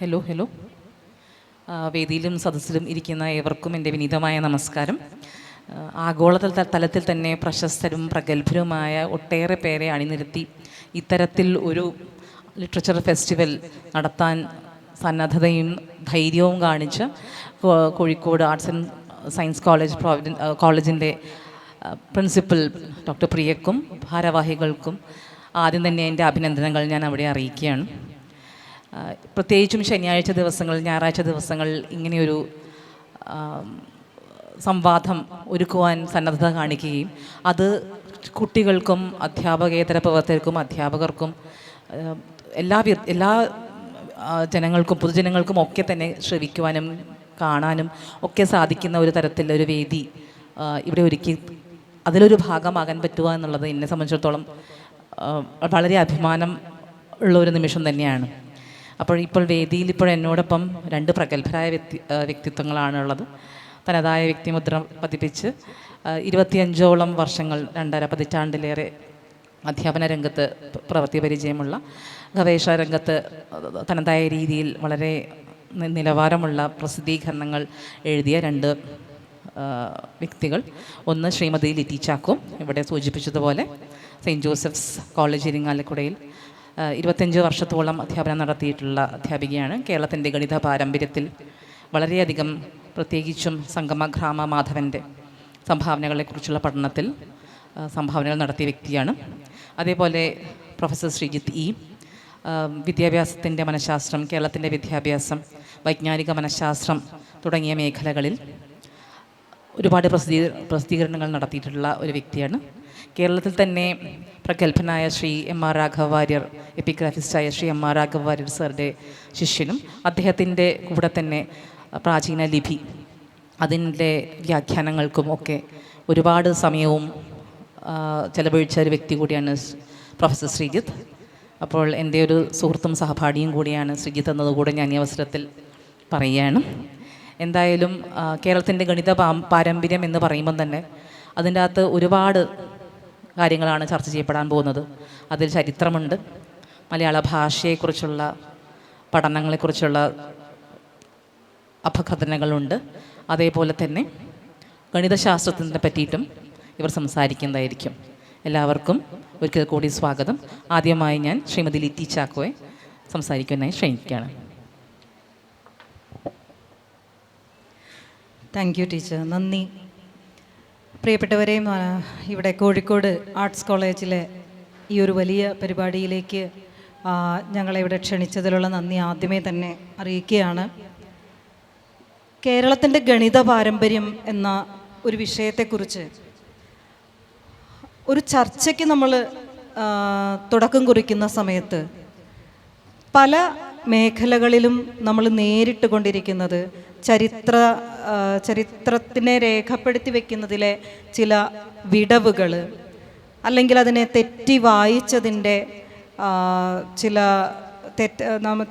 Hello. വേദിയിലും സദസ്സിലും ഇരിക്കുന്ന ഏവർക്കും എൻ്റെ വിനീതമായ നമസ്കാരം. ആഗോള തലത്തിൽ തന്നെ പ്രശസ്തരും പ്രഗത്ഭരുമായ ഒട്ടേറെ പേരെ അണിനിരത്തി ഇത്തരത്തിൽ ഒരു ലിറ്ററേച്ചർ ഫെസ്റ്റിവൽ നടത്താൻ സന്നദ്ധതയും ധൈര്യവും കാണിച്ച് കോഴിക്കോട് ആർട്സ് ആൻഡ് സയൻസ് കോളേജിൻ്റെ പ്രിൻസിപ്പൽ ഡോക്ടർ പ്രിയക്കും ഭാരവാഹികൾക്കും ആദ്യം തന്നെ എൻ്റെ അഭിനന്ദനങ്ങൾ ഞാൻ അവിടെ അറിയിക്കുകയാണ്. പ്രത്യേകിച്ചും ശനിയാഴ്ച ദിവസങ്ങൾ, ഞായറാഴ്ച ദിവസങ്ങൾ ഇങ്ങനെയൊരു സംവാദം ഒരുക്കുവാൻ സന്നദ്ധത കാണിക്കുകയും അത് കുട്ടികൾക്കും അധ്യാപകേതര പ്രവർത്തകർക്കും അധ്യാപകർക്കും എല്ലാ ജനങ്ങൾക്കും പൊതുജനങ്ങൾക്കും ഒക്കെ തന്നെ ശ്രവിക്കുവാനും കാണാനും ഒക്കെ സാധിക്കുന്ന ഒരു തരത്തിലൊരു വേദി ഇവിടെ ഒരുക്കി അതിലൊരു ഭാഗമാകാൻ പറ്റുക എന്നുള്ളത് എന്നെ സംബന്ധിച്ചിടത്തോളം വളരെ അഭിമാനം ഉള്ള ഒരു നിമിഷം തന്നെയാണ്. ഇപ്പോൾ വേദിയിൽ എന്നോടൊപ്പം രണ്ട് പ്രഗത്ഭരായ വ്യക്തിത്വങ്ങളാണുള്ളത്. തനതായ വ്യക്തിമുദ്ര പതിപ്പിച്ച് 25ഓളം വർഷങ്ങൾ, 2.5 പതിറ്റാണ്ടിലേറെ അധ്യാപന രംഗത്ത് പ്രവൃത്തി പരിചയമുള്ള, ഗവേഷണ രംഗത്ത് തനതായ രീതിയിൽ വളരെ നിലവാരമുള്ള പ്രസിദ്ധീകരണങ്ങൾ എഴുതിയ രണ്ട് വ്യക്തികൾ. ഒന്ന് ശ്രീമതി ലിറ്റി ചാക്കോ, ഇവിടെ സൂചിപ്പിച്ചതുപോലെ സെയിൻറ്റ് ജോസഫ്സ് കോളേജ് ഇരിങ്ങാലക്കുടയിൽ 25 വർഷത്തോളം അധ്യാപനം നടത്തിയിട്ടുള്ള അധ്യാപികയാണ്. കേരളത്തിൻ്റെ ഗണിത പാരമ്പര്യത്തിൽ വളരെയധികം, പ്രത്യേകിച്ചും സംഗമഗ്രാമ മാധവൻ്റെ സംഭാവനകളെക്കുറിച്ചുള്ള പഠനത്തിൽ സംഭാവനകൾ നടത്തിയ വ്യക്തിയാണ്. അതേപോലെ പ്രൊഫസർ ശ്രീജിത്ത് ഇ, വിദ്യാഭ്യാസത്തിൻ്റെ മനഃശാസ്ത്രം, കേരളത്തിൻ്റെ വിദ്യാഭ്യാസം, വൈജ്ഞാനിക മനഃശാസ്ത്രം തുടങ്ങിയ മേഖലകളിൽ ഒരുപാട് പ്രസിദ്ധീകരണങ്ങൾ നടത്തിയിട്ടുള്ള ഒരു വ്യക്തിയാണ്. കേരളത്തിൽ തന്നെ പ്രഗത്ഭനായ ശ്രീ M.R. രാഘവ വാര്യർ, എപ്പിഗ്രാഫിസ്റ്റായ ശ്രീ M.R. രാഘവ വാര്യർ സാറുടെ ശിഷ്യനും, അദ്ദേഹത്തിൻ്റെ കൂടെ തന്നെ പ്രാചീന ലിപി അതിൻ്റെ വ്യാഖ്യാനങ്ങൾക്കും ഒക്കെ ഒരുപാട് സമയവും ചെലവഴിച്ച ഒരു വ്യക്തി കൂടിയാണ് പ്രൊഫസർ ശ്രീജിത്ത്. അപ്പോൾ എൻ്റെ ഒരു സുഹൃത്തും സഹപാഠിയും കൂടിയാണ് ശ്രീജിത്ത് എന്നതുകൂടെ ഞാൻ ഈ അവസരത്തിൽ പറയുകയാണ്. എന്തായാലും കേരളത്തിൻ്റെ ഗണിത പാരമ്പര്യം എന്ന് പറയുമ്പം തന്നെ അതിൻ്റെ അകത്ത് ഒരുപാട് കാര്യങ്ങളാണ് ചർച്ച ചെയ്യപ്പെടാൻ പോകുന്നത്. അതിൽ ചരിത്രമുണ്ട്, മലയാള ഭാഷയെക്കുറിച്ചുള്ള പഠനങ്ങളെക്കുറിച്ചുള്ള അപകഥനങ്ങളുണ്ട്, അതേപോലെ തന്നെ ഗണിതശാസ്ത്രത്തിനെ പറ്റിയിട്ടും ഇവർ സംസാരിക്കുന്നതായിരിക്കും. എല്ലാവർക്കും ഒരിക്കൽ കൂടി സ്വാഗതം. ആദ്യമായി ഞാൻ ശ്രീമതി ലിറ്റി ചാക്കോയെ സംസാരിക്കാനായി ക്ഷണിക്കുകയാണ്. താങ്ക് യു ടീച്ചർ, നന്ദി. പ്രിയപ്പെട്ടവരെയും, ഇവിടെ കോഴിക്കോട് ആർട്സ് കോളേജിലെ ഈ ഒരു വലിയ പരിപാടിയിലേക്ക് ഞങ്ങളെ ഇവിടെ ക്ഷണിച്ചതിലുള്ള നന്ദി ആദ്യമേ തന്നെ അറിയിക്കുകയാണ്. കേരളത്തിൻ്റെ ഗണിത പാരമ്പര്യം എന്ന ഒരു വിഷയത്തെക്കുറിച്ച് ഒരു ചർച്ചയ്ക്ക് നമ്മൾ തുടക്കം കുറിക്കുന്ന സമയത്ത് പല മേഖലകളിലും നമ്മൾ നേരിട്ട് കൊണ്ടിരിക്കുന്നത് ചരിത്രത്തിനെ രേഖപ്പെടുത്തി വെക്കുന്നതിലെ ചില വിടവുകൾ, അല്ലെങ്കിൽ അതിനെ തെറ്റി വായിച്ചതിൻ്റെ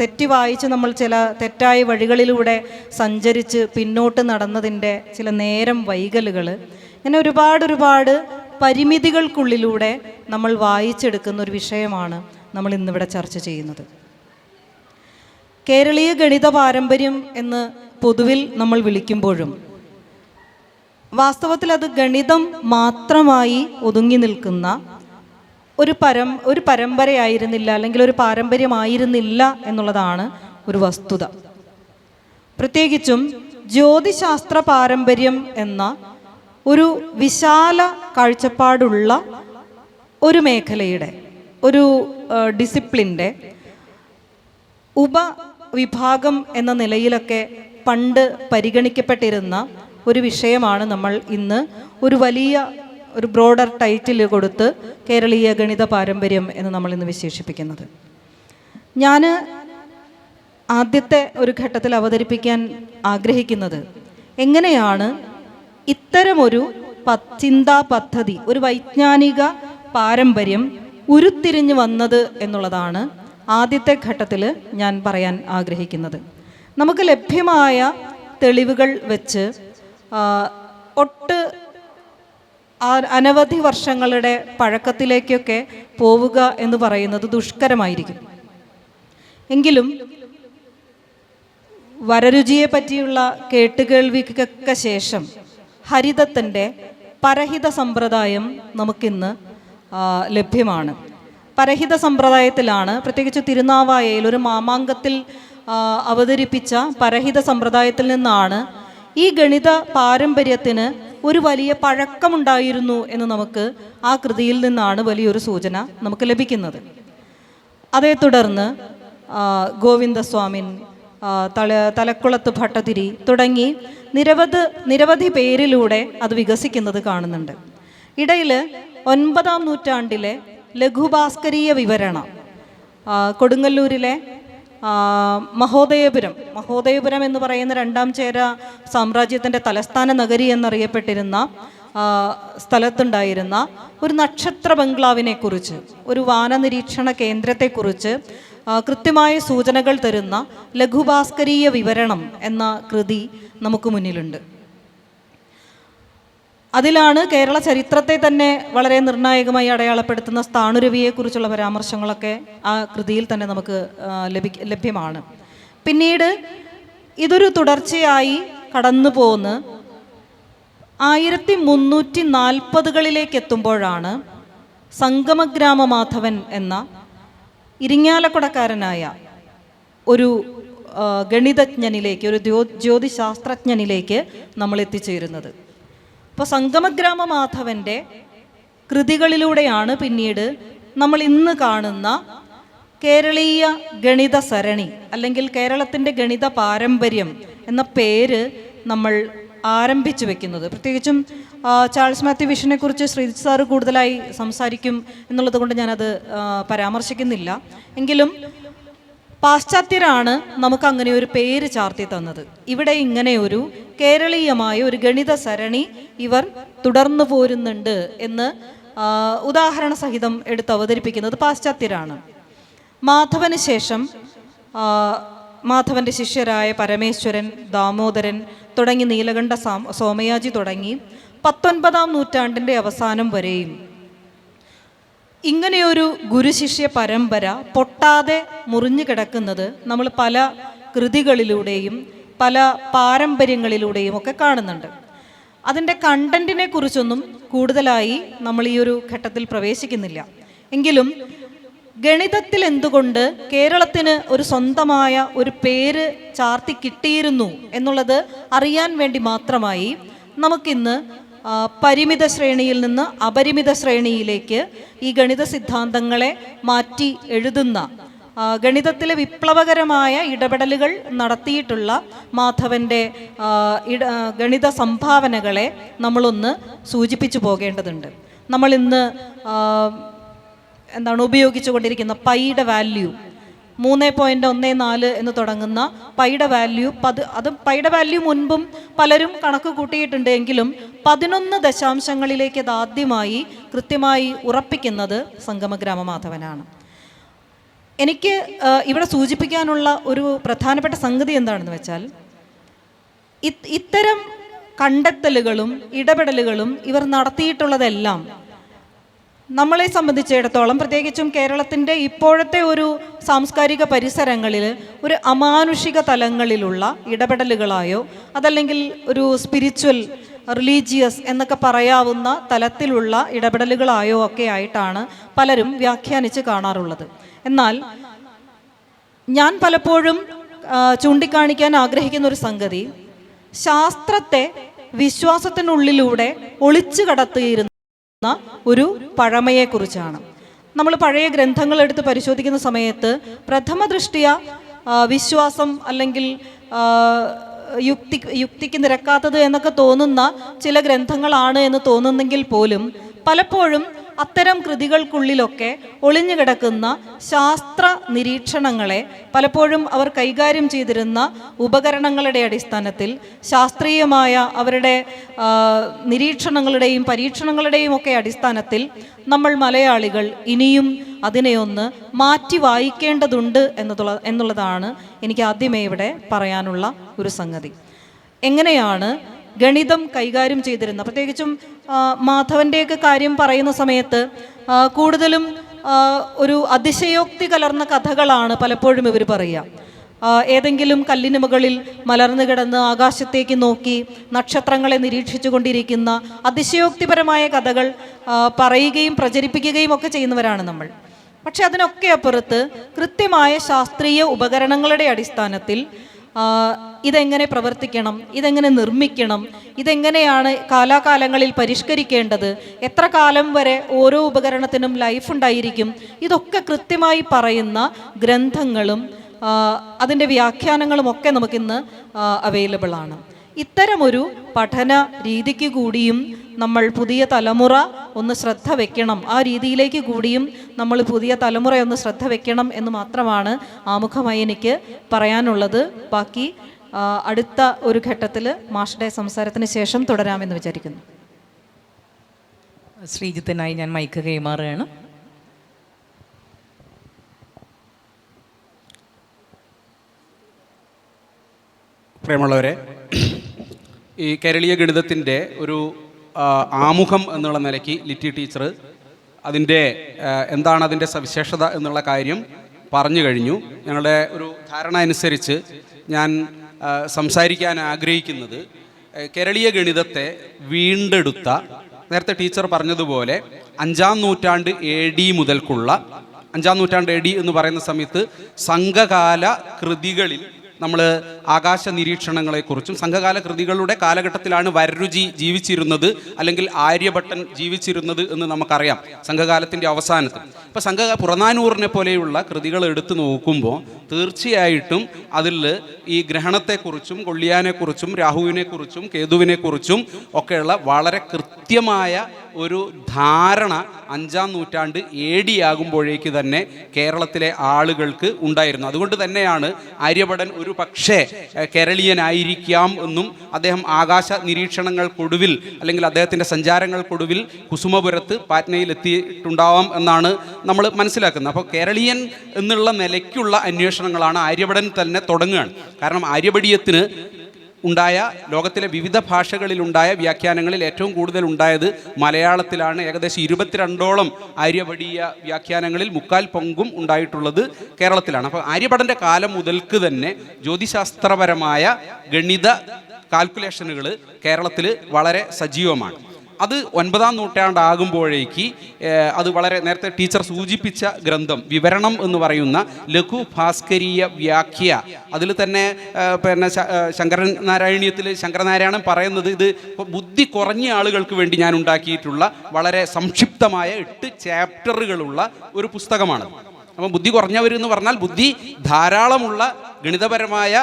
തെറ്റി വായിച്ച് നമ്മൾ ചില തെറ്റായ വഴികളിലൂടെ സഞ്ചരിച്ച് പിന്നോട്ട് നടന്നതിൻ്റെ ചില നേരം വൈകലുകൾ, ഇങ്ങനെ ഒരുപാട് പരിമിതികൾക്കുള്ളിലൂടെ നമ്മൾ വായിച്ചെടുക്കുന്ന ഒരു വിഷയമാണ് നമ്മൾ ഇന്നിവിടെ ചർച്ച ചെയ്യുന്നത്. കേരളീയ ഗണിത പാരമ്പര്യം എന്ന് പൊതുവിൽ നമ്മൾ വിളിക്കുമ്പോഴും വാസ്തവത്തിൽ അത് ഗണിതം മാത്രമായി ഒതുങ്ങി നിൽക്കുന്ന ഒരു പരമ്പരയായിരുന്നില്ല, അല്ലെങ്കിൽ ഒരു പാരമ്പര്യമായിരുന്നില്ല എന്നുള്ളതാണ് ഒരു വസ്തുത. പ്രത്യേകിച്ചും ജ്യോതിശാസ്ത്ര പാരമ്പര്യം എന്ന ഒരു വിശാല കാഴ്ചപ്പാടുള്ള ഒരു മേഖലയുടെ, ഒരു ഡിസിപ്ലിൻ്റെ ഉപവിഭാഗം എന്ന നിലയിലൊക്കെ പണ്ട് പരിഗണിക്കപ്പെട്ടിരുന്ന ഒരു വിഷയമാണ് നമ്മൾ ഇന്ന് ഒരു ബ്രോഡർ ടൈറ്റിൽ കൊടുത്ത് കേരളീയ ഗണിത പാരമ്പര്യം എന്ന് നമ്മൾ ഇന്ന് വിശേഷിപ്പിക്കുന്നത്. ഞാൻ ആദ്യത്തെ ഒരു ഘട്ടത്തിൽ അവതരിപ്പിക്കാൻ ആഗ്രഹിക്കുന്നത് എങ്ങനെയാണ് ഇത്തരമൊരു ചിന്താ പദ്ധതി, ഒരു വൈജ്ഞാനിക പാരമ്പര്യം ഉരുത്തിരിഞ്ഞു വന്നത് എന്നുള്ളതാണ് ആദ്യത്തെ ഘട്ടത്തിൽ ഞാൻ പറയാൻ ആഗ്രഹിക്കുന്നത്. നമുക്ക് ലഭ്യമായ തെളിവുകൾ വെച്ച് അനവധി വർഷങ്ങളുടെ പഴക്കത്തിലേക്കൊക്കെ പോവുക എന്ന് പറയുന്നത് ദുഷ്കരമായിരിക്കും. എങ്കിലും വരരുചിയെ പറ്റിയുള്ള കേട്ടുകേൾവിക്കൊക്കെ ശേഷം ഹരിതത്തിൻ്റെ പരഹിത സമ്പ്രദായം നമുക്കിന്ന് ലഭ്യമാണ്. പരഹിത സമ്പ്രദായത്തിലാണ്, പ്രത്യേകിച്ച് തിരുനാവായയിൽ ഒരു മാമാങ്കത്തിൽ അവതരിപ്പിച്ച പരഹിത സമ്പ്രദായത്തിൽ നിന്നാണ് ഈ ഗണിത പാരമ്പര്യത്തിന് ഒരു വലിയ പഴക്കമുണ്ടായിരുന്നു എന്ന് നമുക്ക് ആ കൃതിയിൽ നിന്നാണ് വലിയൊരു സൂചന നമുക്ക് ലഭിക്കുന്നത്. അതേ തുടർന്ന് ഗോവിന്ദസ്വാമിൻ, തലക്കുളത്ത് ഭട്ടതിരി തുടങ്ങി നിരവധി പേരിലൂടെ അത് വികസിക്കുന്നത് കാണുന്നുണ്ട്. ഇടയിൽ 9-ാം നൂറ്റാണ്ടിലെ ലഘുഭാസ്കരീയ വിവരണം, കൊടുങ്ങല്ലൂരിലെ മഹോദയപുരം എന്ന് പറയുന്ന 2-ാം ചേര സാമ്രാജ്യത്തിൻ്റെ തലസ്ഥാന നഗരി എന്നറിയപ്പെട്ടിരുന്ന സ്ഥലത്തുണ്ടായിരുന്ന ഒരു നക്ഷത്ര ബംഗ്ലാവിനെ കുറിച്ച്, ഒരു വാനനിരീക്ഷണ കേന്ദ്രത്തെക്കുറിച്ച് കൃത്യമായ സൂചനകൾ തരുന്ന ലഘുഭാസ്കരീയ വിവരണം എന്ന കൃതി നമുക്ക് മുന്നിലുണ്ട്. അതിലാണ് കേരള ചരിത്രത്തെ തന്നെ വളരെ നിർണായകമായി അടയാളപ്പെടുത്തുന്ന സ്ഥാണുരവിയെക്കുറിച്ചുള്ള പരാമർശങ്ങളൊക്കെ ആ കൃതിയിൽ തന്നെ നമുക്ക് ലഭ്യമാണ്. പിന്നീട് ഇതൊരു തുടർച്ചയായി കടന്നു പോന്ന് 1340കളിലേക്ക് എത്തുമ്പോഴാണ് സംഗമഗ്രാമ മാധവൻ എന്ന ഇരിങ്ങാലക്കുടക്കാരനായ ഒരു ഗണിതജ്ഞനിലേക്ക്, ഒരു ജ്യോതിശാസ്ത്രജ്ഞനിലേക്ക് നമ്മൾ എത്തിച്ചേരുന്നത്. അപ്പോൾ സംഗമഗ്രാമ മാധവൻ്റെ കൃതികളിലൂടെയാണ് പിന്നീട് നമ്മൾ ഇന്ന് കാണുന്ന കേരളീയ ഗണിത സരണി അല്ലെങ്കിൽ കേരളത്തിൻ്റെ ഗണിത പാരമ്പര്യം എന്ന പേര് നമ്മൾ ആരംഭിച്ചു വെക്കുന്നത്. പ്രത്യേകിച്ചും ചാൾസ് മാത്യു വിഷനെ കുറിച്ച് ശ്രീജിത്ത് സാറ് കൂടുതലായി സംസാരിക്കും എന്നുള്ളത് കൊണ്ട് ഞാനത് പരാമർശിക്കുന്നില്ല. എങ്കിലും പാശ്ചാത്യരാണ് നമുക്ക് അങ്ങനെ ഒരു പേര് ചാർത്തി തന്നത്. ഇവിടെ ഇങ്ങനെ ഒരു കേരളീയമായ ഒരു ഗണിത സരണി ഇവർ തുടർന്നു പോരുന്നുണ്ട് എന്ന് ഉദാഹരണ സഹിതം എടുത്ത് അവതരിപ്പിക്കുന്നത് പാശ്ചാത്യരാണ്. മാധവന് ശേഷം മാധവൻ്റെ ശിഷ്യരായ പരമേശ്വരൻ, ദാമോദരൻ തുടങ്ങി നീലകണ്ഠ സോമയാജി തുടങ്ങി 19-ാം നൂറ്റാണ്ടിൻ്റെ അവസാനം വരെയും ഇങ്ങനെയൊരു ഗുരുശിഷ്യ പരമ്പര പൊട്ടാതെ മുറിഞ്ഞു കിടക്കുന്നത് നമ്മൾ പല കൃതികളിലൂടെയും പല പാരമ്പര്യങ്ങളിലൂടെയും ഒക്കെ കാണുന്നുണ്ട്. അതിൻ്റെ കണ്ടന്റിനെ കുറിച്ചൊന്നും കൂടുതലായി നമ്മൾ ഈ ഒരു ഘട്ടത്തിൽ പ്രവേശിക്കുന്നില്ല. എങ്കിലും ഗണിതത്തിൽ എന്തുകൊണ്ട് കേരളത്തിന് ഒരു സ്വന്തമായ ഒരു പേര് ചാർത്തി കിട്ടിയിരുന്നു എന്നുള്ളത് അറിയാൻ വേണ്ടി മാത്രമായി നമുക്കിന്ന് പരിമിത ശ്രേണിയിൽ നിന്ന് അപരിമിത ശ്രേണിയിലേക്ക് ഈ ഗണിത സിദ്ധാന്തങ്ങളെ മാറ്റി എഴുതുന്ന, ഗണിതത്തിലെ വിപ്ലവകരമായ ഇടപെടലുകൾ നടത്തിയിട്ടുള്ള മാധവൻ്റെ ഗണിത സംഭാവനകളെ നമ്മളൊന്ന് സൂചിപ്പിച്ചു പോകേണ്ടതുണ്ട്. നമ്മളിന്ന് ഉപയോഗിച്ചു കൊണ്ടിരിക്കുന്ന പൈയുടെ വാല്യൂ 3.14 എന്ന് തുടങ്ങുന്ന പൈയുടെ വാല്യൂ പൈയുടെ വാല്യൂ മുൻപും പലരും കണക്ക് കൂട്ടിയിട്ടുണ്ട്. എങ്കിലും 11 ദശാംശങ്ങളിലേക്ക് അത് ആദ്യമായി കൃത്യമായി ഉറപ്പിക്കുന്നത് സംഗമഗ്രാമ മാധവനാണ്. എനിക്ക് ഇവിടെ സൂചിപ്പിക്കാനുള്ള ഒരു പ്രധാനപ്പെട്ട സംഗതി എന്താണെന്ന് വെച്ചാൽ, ഇത്തരം കണ്ടെത്തലുകളും ഇടപെടലുകളും ഇവർ നടത്തിയിട്ടുള്ളതെല്ലാം നമ്മളെ സംബന്ധിച്ചിടത്തോളം, പ്രത്യേകിച്ചും കേരളത്തിൻ്റെ ഇപ്പോഴത്തെ ഒരു സാംസ്കാരിക പരിസരങ്ങളിൽ ഒരു അമാനുഷിക തലങ്ങളിലുള്ള ഇടപെടലുകളായോ അതല്ലെങ്കിൽ ഒരു സ്പിരിച്വൽ റിലീജിയസ് എന്നൊക്കെ പറയാവുന്ന തലത്തിലുള്ള ഇടപെടലുകളായോ ഒക്കെ ആയിട്ടാണ് പലരും വ്യാഖ്യാനിച്ച് കാണാറുള്ളത്. എന്നാൽ ഞാൻ പലപ്പോഴും ചൂണ്ടിക്കാണിക്കാൻ ആഗ്രഹിക്കുന്ന ഒരു സംഗതി, ശാസ്ത്രത്തെ വിശ്വാസത്തിനുള്ളിലൂടെ ഒളിച്ചു കടത്തിയിരുന്ന ഒരു പഴമയെക്കുറിച്ചാണ്. നമ്മൾ പഴയ ഗ്രന്ഥങ്ങൾ എടുത്ത് പരിശോധിക്കുന്ന സമയത്ത് പ്രഥമ ദൃഷ്ടിയ വിശ്വാസം അല്ലെങ്കിൽ യുക്തിക്ക് നിരക്കാത്തത് എന്നൊക്കെ തോന്നുന്ന ചില ഗ്രന്ഥങ്ങളാണ് എന്ന് തോന്നുന്നെങ്കിൽ പോലും പലപ്പോഴും അത്തരം കൃതികൾക്കുള്ളിലൊക്കെ ഒളിഞ്ഞു കിടക്കുന്ന ശാസ്ത്ര നിരീക്ഷണങ്ങളെ പലപ്പോഴും അവർ കൈകാര്യം ചെയ്തിരുന്ന ഉപകരണങ്ങളുടെ അടിസ്ഥാനത്തിൽ ശാസ്ത്രീയമായ അവരുടെ നിരീക്ഷണങ്ങളുടെയും പരീക്ഷണങ്ങളുടെയും ഒക്കെ അടിസ്ഥാനത്തിൽ നമ്മൾ മലയാളികൾ ഇനിയും അതിനെയൊന്ന് മാറ്റി വായിക്കേണ്ടതുണ്ട് എന്നുള്ളതാണ് എനിക്ക് ആദ്യമേ ഇവിടെ പറയാനുള്ള ഒരു സംഗതി. എങ്ങനെയാണ് ഗണിതം കൈകാര്യം ചെയ്തിരുന്ന, പ്രത്യേകിച്ചും മാധവൻ്റെയൊക്കെ കാര്യം പറയുന്ന സമയത്ത് കൂടുതലും ഒരു അതിശയോക്തി കലർന്ന കഥകളാണ് പലപ്പോഴും ഇവർ പറയുക. ഏതെങ്കിലും കല്ലിന് മുകളിൽ മലർന്നു കിടന്ന് ആകാശത്തേക്ക് നോക്കി നക്ഷത്രങ്ങളെ നിരീക്ഷിച്ചു കൊണ്ടിരിക്കുന്ന അതിശയോക്തിപരമായ കഥകൾ പറയുകയും പ്രചരിപ്പിക്കുകയും ഒക്കെ ചെയ്യുന്നവരാണ് നമ്മൾ. പക്ഷെ അതിനൊക്കെ അപ്പുറത്ത് കൃത്യമായ ശാസ്ത്രീയ ഉപകരണങ്ങളുടെ അടിസ്ഥാനത്തിൽ ഇതെങ്ങനെ പ്രവർത്തിക്കണം, ഇതെങ്ങനെ നിർമ്മിക്കണം, ഇതെങ്ങനെയാണ് കാലാകാലങ്ങളിൽ പരിഷ്കരിക്കേണ്ടത്, എത്ര കാലം വരെ ഓരോ ഉപകരണത്തിനും ലൈഫ് ഉണ്ടായിരിക്കും, ഇതൊക്കെ കൃത്യമായി പറയുന്ന ഗ്രന്ഥങ്ങളും അതിൻ്റെ വ്യാഖ്യാനങ്ങളും ഒക്കെ നമുക്കിന്ന് അവൈലബിൾ ആണ്. ഇത്തരമൊരു പഠന രീതിക്ക് കൂടിയും നമ്മൾ പുതിയ തലമുറ ഒന്ന് ശ്രദ്ധ വെക്കണം, ആ രീതിയിലേക്ക് കൂടിയും നമ്മൾ പുതിയ തലമുറ ഒന്ന് ശ്രദ്ധ വെക്കണം എന്ന് മാത്രമാണ് ആമുഖമായി എനിക്ക് പറയാനുള്ളത്. ബാക്കി അടുത്ത ഒരു ഘട്ടത്തിൽ മാഷ്ടെ സംസാരത്തിന് ശേഷം തുടരാമെന്ന് വിചാരിക്കുന്നു. ശ്രീജിത്തിനായി ഞാൻ മൈക്ക് കൈമാറുകയാണ്. പ്രിയമുള്ളവരെ, ഈ കേരളീയ ഗണിതത്തിൻ്റെ ഒരു ആമുഖം എന്നുള്ള നിലയ്ക്ക് ലിറ്റി ടീച്ചർ അതിൻ്റെ എന്താണ് അതിൻ്റെ സവിശേഷത എന്നുള്ള കാര്യം പറഞ്ഞു കഴിഞ്ഞു. ഞങ്ങളുടെ ഒരു ധാരണ അനുസരിച്ച് ഞാൻ സംസാരിക്കാൻ ആഗ്രഹിക്കുന്നത് കേരളീയ ഗണിതത്തെ വീണ്ടെടുത്ത, നേരത്തെ ടീച്ചർ പറഞ്ഞതുപോലെ 5-ാം നൂറ്റാണ്ട് AD മുതൽക്കുള്ള 5-ാം നൂറ്റാണ്ട് AD എന്ന് പറയുന്ന സമയത്ത് സംഘകാല കൃതികളിൽ നമ്മൾ ആകാശ നിരീക്ഷണങ്ങളെക്കുറിച്ചും സംഘകാല കൃതികളുടെ കാലഘട്ടത്തിലാണ് വരരുചി ജീവിച്ചിരുന്നത്, അല്ലെങ്കിൽ ആര്യഭട്ടൻ ജീവിച്ചിരുന്നത് എന്ന് നമുക്കറിയാം സംഘകാലത്തിൻ്റെ അവസാനത്തിൽ. ഇപ്പോൾ പുറനാനൂറിനെ പോലെയുള്ള കൃതികൾ എടുത്തു നോക്കുമ്പോൾ തീർച്ചയായിട്ടും അതിൽ ഈ ഗ്രഹണത്തെക്കുറിച്ചും കൊള്ളിയാനെക്കുറിച്ചും രാഹുവിനെക്കുറിച്ചും കേതുവിനെക്കുറിച്ചും ഒക്കെയുള്ള വളരെ കൃത്യമായ ഒരു ധാരണ 5-ാം നൂറ്റാണ്ട് AD ആകുമ്പോഴേക്ക് തന്നെ കേരളത്തിലെ ആളുകൾക്ക് ഉണ്ടായിരുന്നു. അതുകൊണ്ട് തന്നെയാണ് ആര്യഭടൻ ഒരു പക്ഷേ കേരളീയനായിരിക്കാം എന്നും അദ്ദേഹം ആകാശ നിരീക്ഷണങ്ങൾക്കൊടുവിൽ അല്ലെങ്കിൽ അദ്ദേഹത്തിൻ്റെ സഞ്ചാരങ്ങൾക്കൊടുവിൽ കുസുമപുരത്ത് പാറ്റ്നയിൽ എത്തിയിട്ടുണ്ടാവാം എന്നാണ് നമ്മൾ മനസ്സിലാക്കുന്നത്. അപ്പോൾ കേരളീയൻ എന്നുള്ള നിലയ്ക്കുള്ള അന്വേഷണങ്ങളാണ് ആര്യഭടൻ തന്നെ തുടങ്ങുകയാണ്. കാരണം ആര്യഭടീയത്തിന് ഉണ്ടായ ലോകത്തിലെ വിവിധ ഭാഷകളിലുണ്ടായ വ്യാഖ്യാനങ്ങളിൽ ഏറ്റവും കൂടുതൽ ഉണ്ടായത് മലയാളത്തിലാണ്. ഏകദേശം 22ഓളം ആര്യഭടീയ വ്യാഖ്യാനങ്ങളിൽ 3/4 പങ്കും ഉണ്ടായിട്ടുള്ളത് കേരളത്തിലാണ്. അപ്പോൾ ആര്യഭടൻ്റെ കാലം മുതൽക്ക് തന്നെ ജ്യോതിശാസ്ത്രപരമായ ഗണിത കാൽക്കുലേഷനുകൾ കേരളത്തിൽ വളരെ സജീവമാണ്. അത് 9-ാം നൂറ്റാണ്ടാകുമ്പോഴേക്ക് അത് വളരെ നേരത്തെ ടീച്ചർ സൂചിപ്പിച്ച ഗ്രന്ഥം വിവരണം എന്ന് പറയുന്ന ലഘു ഭാസ്കരീയ വ്യാഖ്യ, അതിൽ തന്നെ പിന്നെ ശങ്കരൻ നാരായണീയത്തിൽ ശങ്കരനാരായണൻ പറയുന്നത് ഇത് ബുദ്ധി കുറഞ്ഞ ആളുകൾക്ക് വേണ്ടി ഞാൻ ഉണ്ടാക്കിയിട്ടുള്ള വളരെ സംക്ഷിപ്തമായ 8 ചാപ്റ്ററുകളുള്ള ഒരു പുസ്തകമാണ്. അപ്പം ബുദ്ധി കുറഞ്ഞവരെന്ന് പറഞ്ഞാൽ ബുദ്ധി ധാരാളമുള്ള ഗണിതപരമായ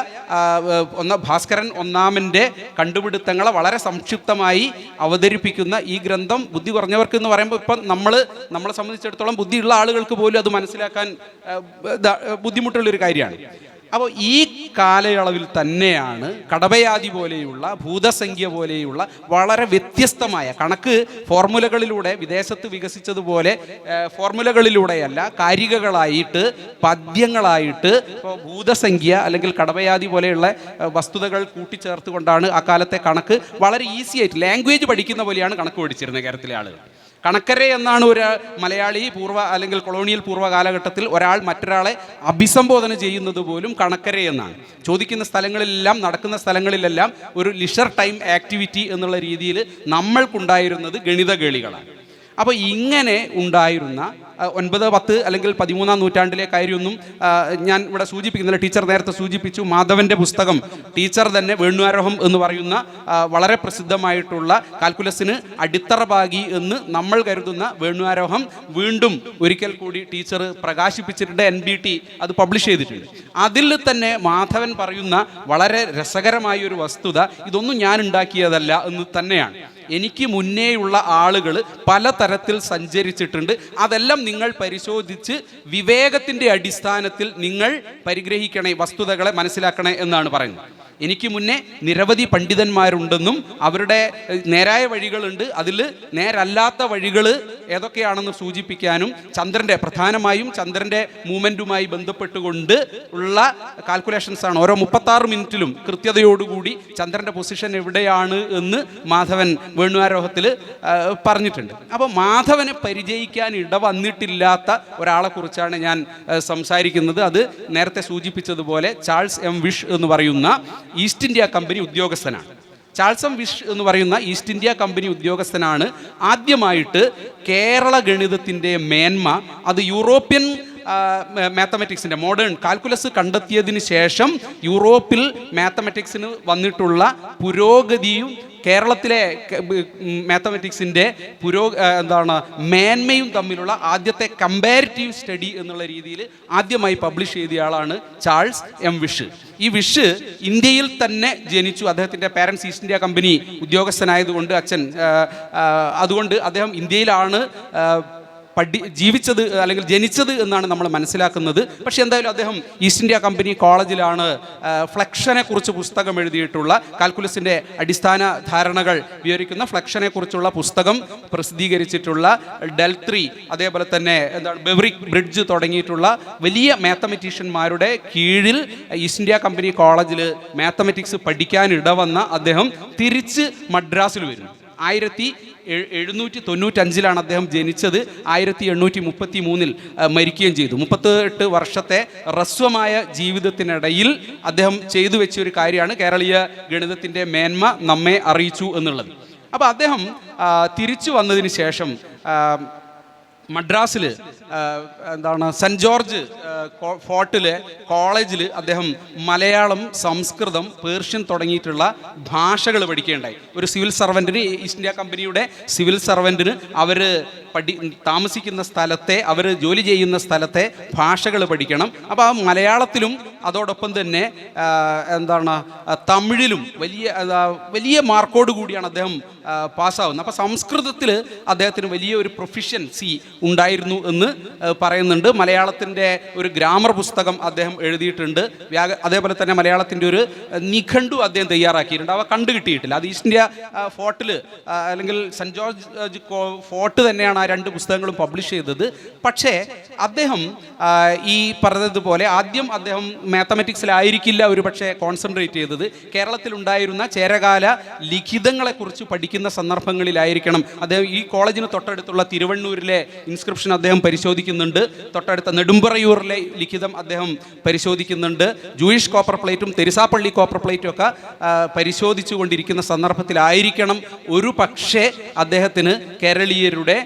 ഭാസ്കരൻ ഒന്നാമൻ്റെ കണ്ടുപിടുത്തങ്ങളെ വളരെ സംക്ഷിപ്തമായി അവതരിപ്പിക്കുന്ന ഈ ഗ്രന്ഥം ബുദ്ധി കുറഞ്ഞവർക്ക് എന്ന് പറയുമ്പോൾ ഇപ്പം നമ്മളെ സംബന്ധിച്ചിടത്തോളം ബുദ്ധിയുള്ള ആളുകൾക്ക് പോലും അത് മനസ്സിലാക്കാൻ ബുദ്ധിമുട്ടുള്ളൊരു കാര്യമാണ്. അപ്പോൾ ഈ കാലയളവിൽ തന്നെയാണ് കടബയാദി പോലെയുള്ള ഭൂതസംഖ്യ പോലെയുള്ള വളരെ വ്യത്യസ്തമായ കണക്ക് ഫോർമുലകളിലൂടെ വിദേശത്ത് വികസിച്ചതുപോലെ ഫോർമുലകളിലൂടെയല്ല, കാരികകളായിട്ട് പദ്യങ്ങളായിട്ട് ഭൂതസംഖ്യ അല്ലെങ്കിൽ കടബയാദി പോലെയുള്ള വസ്തുതകൾ കൂട്ടിച്ചേർത്തുകൊണ്ടാണ് ആ കാലത്തെ കണക്ക് വളരെ ഈസി ആയിട്ട് ലാംഗ്വേജ് പഠിക്കുന്ന പോലെയാണ് കണക്ക് പഠിച്ചിരുന്നത് കേരളത്തിലെ ആളുകൾ. കണക്കരെ എന്നാണ് ഒരു മലയാളി അല്ലെങ്കിൽ കൊളോണിയൽ പൂർവ്വ കാലഘട്ടത്തിൽ ഒരാൾ മറ്റൊരാളെ അഭിസംബോധന ചെയ്യുന്നത് പോലും കണക്കരെ എന്നാണ്. ചോദിക്കുന്ന സ്ഥലങ്ങളിലെല്ലാം നടക്കുന്ന സ്ഥലങ്ങളിലെല്ലാം ഒരു ലിഷർ ടൈം ആക്ടിവിറ്റി എന്നുള്ള രീതിയിൽ നമ്മൾക്കുണ്ടായിരുന്നത് ഗണിതകേളികളാണ്. അപ്പോൾ ഇങ്ങനെ ഉണ്ടായിരുന്ന 9, 10 അല്ലെങ്കിൽ 13-ാം നൂറ്റാണ്ടിലെ കാര്യമൊന്നും ഞാൻ ഇവിടെ സൂചിപ്പിക്കുന്നില്ല. ടീച്ചർ നേരത്തെ സൂചിപ്പിച്ചു മാധവൻ്റെ പുസ്തകം. ടീച്ചർ തന്നെ വേണുവാരോഹം എന്ന് പറയുന്ന വളരെ പ്രസിദ്ധമായിട്ടുള്ള കാൽക്കുലസിന് അടിത്തറ പാകി എന്ന് നമ്മൾ കരുതുന്ന വേണുവാരോഹം വീണ്ടും ഒരിക്കൽ കൂടി ടീച്ചർ പ്രകാശിപ്പിച്ചിട്ടുണ്ട്. NBT അത് പബ്ലിഷ് ചെയ്തിട്ടുണ്ട്. അതിൽ തന്നെ മാധവൻ പറയുന്ന വളരെ രസകരമായ ഒരു വസ്തുത ഇതൊന്നും ഞാൻ ഉണ്ടാക്കിയതല്ല എന്ന് തന്നെയാണ്. എനിക്ക് മുന്നേയുള്ള ആളുകൾ പലതരത്തിൽ സഞ്ചരിച്ചിട്ടുണ്ട്. അതെല്ലാം നിങ്ങൾ പരിശോധിച്ച് വിവേകത്തിൻ്റെ അടിസ്ഥാനത്തിൽ നിങ്ങൾ പരിഗ്രഹിക്കണേ, വസ്തുതകളെ മനസ്സിലാക്കണേ എന്നാണ് പറയുന്നത്. എനിക്ക് മുന്നേ നിരവധി പണ്ഡിതന്മാരുണ്ടെന്നും അവരുടെ നേരായ വഴികളുണ്ട്, അതിൽ നേരല്ലാത്ത വഴികൾ ഏതൊക്കെയാണെന്ന് സൂചിപ്പിക്കാനും പ്രധാനമായും ചന്ദ്രൻ്റെ മൂവ്മെൻറ്റുമായി ബന്ധപ്പെട്ടുകൊണ്ട് ഉള്ള കാൽക്കുലേഷൻസാണ്. ഓരോ 36 മിനിറ്റിലും കൃത്യതയോടുകൂടി ചന്ദ്രൻ്റെ പൊസിഷൻ എവിടെയാണ് എന്ന് മാധവൻ വേണുവാരോഹത്തിൽ പറഞ്ഞിട്ടുണ്ട്. അപ്പോൾ മാധവനെ പരിചയിക്കാൻ ഇടവന്നിട്ടില്ലാത്ത ഒരാളെക്കുറിച്ചാണ് ഞാൻ സംസാരിക്കുന്നത്. അത് നേരത്തെ സൂചിപ്പിച്ചതുപോലെ ചാൾസ് എം വിഷ് എന്ന് പറയുന്ന ഈസ്റ്റ് ഇന്ത്യ കമ്പനി ഉദ്യോഗസ്ഥനാണ്. ചാൾസ് എം വിഷ് എന്ന് പറയുന്ന ഈസ്റ്റ് ഇന്ത്യ കമ്പനി ഉദ്യോഗസ്ഥനാണ് ആദ്യമായിട്ട് കേരള ഗണിതത്തിൻ്റെ മേന്മ അത് യൂറോപ്യൻ മാത്തമാറ്റിക്സിൻ്റെ മോഡേൺ കാൽക്കുലസ് കണ്ടെത്തിയതിന് ശേഷം യൂറോപ്പിൽ മാത്തമാറ്റിക്സിന് വന്നിട്ടുള്ള പുരോഗതിയും കേരളത്തിലെ മാത്തമാറ്റിക്സിൻ്റെ മേന്മയും തമ്മിലുള്ള ആദ്യത്തെ കമ്പാരിറ്റീവ് സ്റ്റഡി എന്നുള്ള രീതിയിൽ ആദ്യമായി പബ്ലിഷ് ചെയ്തയാളാണ് ചാൾസ് എം വിഷ്. ഈ വിഷ് ഇന്ത്യയിൽ തന്നെ ജനിച്ചു. അദ്ദേഹത്തിൻ്റെ പാരൻസ് ഈസ്റ്റ് ഇന്ത്യ കമ്പനി ഉദ്യോഗസ്ഥനായതുകൊണ്ട് അതുകൊണ്ട് അദ്ദേഹം ഇന്ത്യയിലാണ് ജീവിച്ചത് അല്ലെങ്കിൽ ജനിച്ചത് എന്നാണ് നമ്മൾ മനസ്സിലാക്കുന്നത്. പക്ഷേ എന്തായാലും അദ്ദേഹം ഈസ്റ്റ് ഇന്ത്യ കമ്പനി കോളേജിലാണ് ഫ്ലക്ഷനെ കുറിച്ച് പുസ്തകം എഴുതിയിട്ടുള്ള, കാൽക്കുലസിൻ്റെ അടിസ്ഥാന ധാരണകൾ വിവരിക്കുന്ന ഫ്ലക്ഷനെ കുറിച്ചുള്ള പുസ്തകം പ്രസിദ്ധീകരിച്ചിട്ടുള്ള ഡെൽ3, അതേപോലെ തന്നെ ബെവറിക് ബ്രിഡ്ജ് തുടങ്ങിയിട്ടുള്ള വലിയ മാത്തമെറ്റീഷ്യന്മാരുടെ കീഴിൽ ഈസ്റ്റ് ഇന്ത്യ കമ്പനി കോളേജിൽ മാത്തമെറ്റിക്സ് പഠിക്കാൻ ഇടവന്ന അദ്ദേഹം തിരിച്ച് മദ്രാസിൽ വരുന്നു. 1795 അദ്ദേഹം ജനിച്ചത്. 1833 മരിക്കുകയും ചെയ്തു. 38 വർഷത്തെ ഹ്രസ്വമായ ജീവിതത്തിനിടയിൽ അദ്ദേഹം ചെയ്തു വെച്ച ഒരു കാര്യമാണ് കേരളീയ ഗണിതത്തിൻ്റെ മേന്മ നമ്മെ അറിയിച്ചു എന്നുള്ളത്. അപ്പോൾ അദ്ദേഹം തിരിച്ചു വന്നതിന് ശേഷം മദ്രാസിൽ സെൻറ്റ് ജോർജ് ഫോർട്ടിലെ കോളേജിൽ അദ്ദേഹം മലയാളം, സംസ്കൃതം, പേർഷ്യൻ തുടങ്ങിയിട്ടുള്ള ഭാഷകൾ പഠിക്കുകയുണ്ടായി. ഒരു സിവിൽ സർവൻറ്റിന്, ഈസ്റ്റ് ഇന്ത്യ കമ്പനിയുടെ സിവിൽ സർവൻറ്റിന് അവർ താമസിക്കുന്ന സ്ഥലത്തെ, അവർ ജോലി ചെയ്യുന്ന സ്ഥലത്തെ ഭാഷകൾ പഠിക്കണം. അപ്പോൾ ആ മലയാളത്തിലും അതോടൊപ്പം തന്നെ തമിഴിലും വലിയ മാർക്കോട് കൂടിയാണ് അദ്ദേഹം പാസ്സാവുന്നത്. അപ്പോൾ സംസ്കൃതത്തിൽ അദ്ദേഹത്തിന് വലിയ ഒരു പ്രൊഫിഷ്യൻസി ഉണ്ടായിരുന്നു എന്ന് പറയുന്നുണ്ട്. മലയാളത്തിൻ്റെ ഒരു ഗ്രാമർ പുസ്തകം അദ്ദേഹം എഴുതിയിട്ടുണ്ട്. അതേപോലെ തന്നെ മലയാളത്തിൻ്റെ ഒരു നിഘണ്ടു അദ്ദേഹം തയ്യാറാക്കിയിട്ടുണ്ട്. അവ കണ്ടുകിട്ടിയിട്ടില്ല. അത് ഈസ്റ്റ് ഇന്ത്യ ഫോർട്ടിൽ അല്ലെങ്കിൽ സെൻറ്റ് ജോർജ് ഫോർട്ട് തന്നെയാണ് ആ 2 പുസ്തകങ്ങളും പബ്ലിഷ് ചെയ്തത്. പക്ഷേ അദ്ദേഹം ഈ പറഞ്ഞതുപോലെ ആദ്യം അദ്ദേഹം മാത്തമാറ്റിക്സിലായിരിക്കില്ല ഒരു പക്ഷേ കോൺസെൻട്രേറ്റ് ചെയ്തത്. കേരളത്തിലുണ്ടായിരുന്ന ചേരകാല ലിഖിതങ്ങളെക്കുറിച്ച് പഠിക്കുന്ന സന്ദർഭങ്ങളിലായിരിക്കണം. അദ്ദേഹം ഈ കോളേജിന് തൊട്ടടുത്തുള്ള തിരുവണ്ണൂരിലെ ഇൻസ്ക്രിപ്ഷൻ അദ്ദേഹം പരിശോധിക്കുന്നുണ്ട്. തൊട്ടടുത്ത നെടുമ്പറയൂരിലെ ലിഖിതം അദ്ദേഹം പരിശോധിക്കുന്നുണ്ട്. ജൂയിഷ് കോപ്പർ പ്ലേറ്റും തെരിസാപ്പള്ളി കോപ്പർ പ്ലേറ്റും ഒക്കെ പരിശോധിച്ചു കൊണ്ടിരിക്കുന്ന സന്ദർഭത്തിലായിരിക്കണം ഒരു പക്ഷേ അദ്ദേഹത്തിന് കേരളീയരുടെ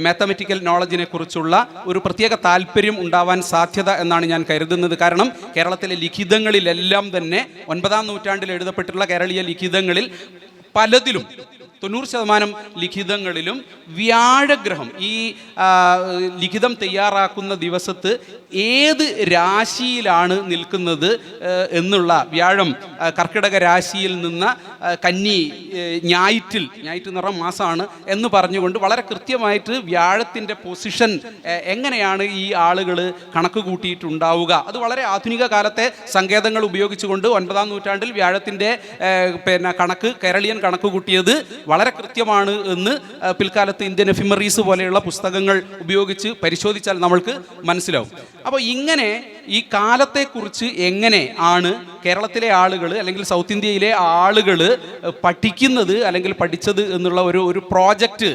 മാത്തമാറ്റിക്കൽ നോളജിനെ കുറിച്ചുള്ള ഒരു പ്രത്യേക താല്പര്യം ഉണ്ടാവാൻ സാധ്യത എന്നാണ് ഞാൻ കരുതുന്നത്. കാരണം കേരളത്തിലെ ലിഖിതങ്ങളിലെല്ലാം തന്നെ 9-ാം നൂറ്റാണ്ടിൽ എഴുതപ്പെട്ടിട്ടുള്ള കേരളീയ ലിഖിതങ്ങളിൽ പലതിലും 90% ലിഖിതങ്ങളിലും വ്യാഴഗ്രഹം ഈ ലിഖിതം തയ്യാറാക്കുന്ന ദിവസത്ത് ഏത് രാശിയിലാണ് നിൽക്കുന്നത് എന്നുള്ള, വ്യാഴം കർക്കിടക രാശിയിൽ നിന്ന് കന്നി ഞായറ്റ് എന്ന് പറഞ്ഞ മാസമാണ് എന്ന് പറഞ്ഞുകൊണ്ട് വളരെ കൃത്യമായിട്ട് വ്യാഴത്തിൻ്റെ പൊസിഷൻ എങ്ങനെയാണ് ഈ ആളുകൾ കണക്ക് കൂട്ടിയിട്ടുണ്ടാവുക. അത് വളരെ ആധുനിക കാലത്തെ സങ്കേതങ്ങൾ ഉപയോഗിച്ചുകൊണ്ട് 9-ാം നൂറ്റാണ്ടിൽ വ്യാഴത്തിൻ്റെ കേരളീയൻ കണക്ക് കൂട്ടിയത് വളരെ കൃത്യമാണ് എന്ന് പിൽക്കാലത്ത് ഇന്ത്യൻ എഫിമറീസ് പോലെയുള്ള പുസ്തകങ്ങൾ ഉപയോഗിച്ച് പരിശോധിച്ചാൽ നമ്മൾക്ക് മനസ്സിലാവും. അപ്പോൾ ഇങ്ങനെ ഈ കാലത്തെക്കുറിച്ച് എങ്ങനെ ആണ് കേരളത്തിലെ ആളുകൾ അല്ലെങ്കിൽ സൗത്ത് ഇന്ത്യയിലെ ആളുകൾ പഠിക്കുന്നത് അല്ലെങ്കിൽ പഠിച്ചത് എന്നുള്ള ഒരു പ്രോജക്റ്റ്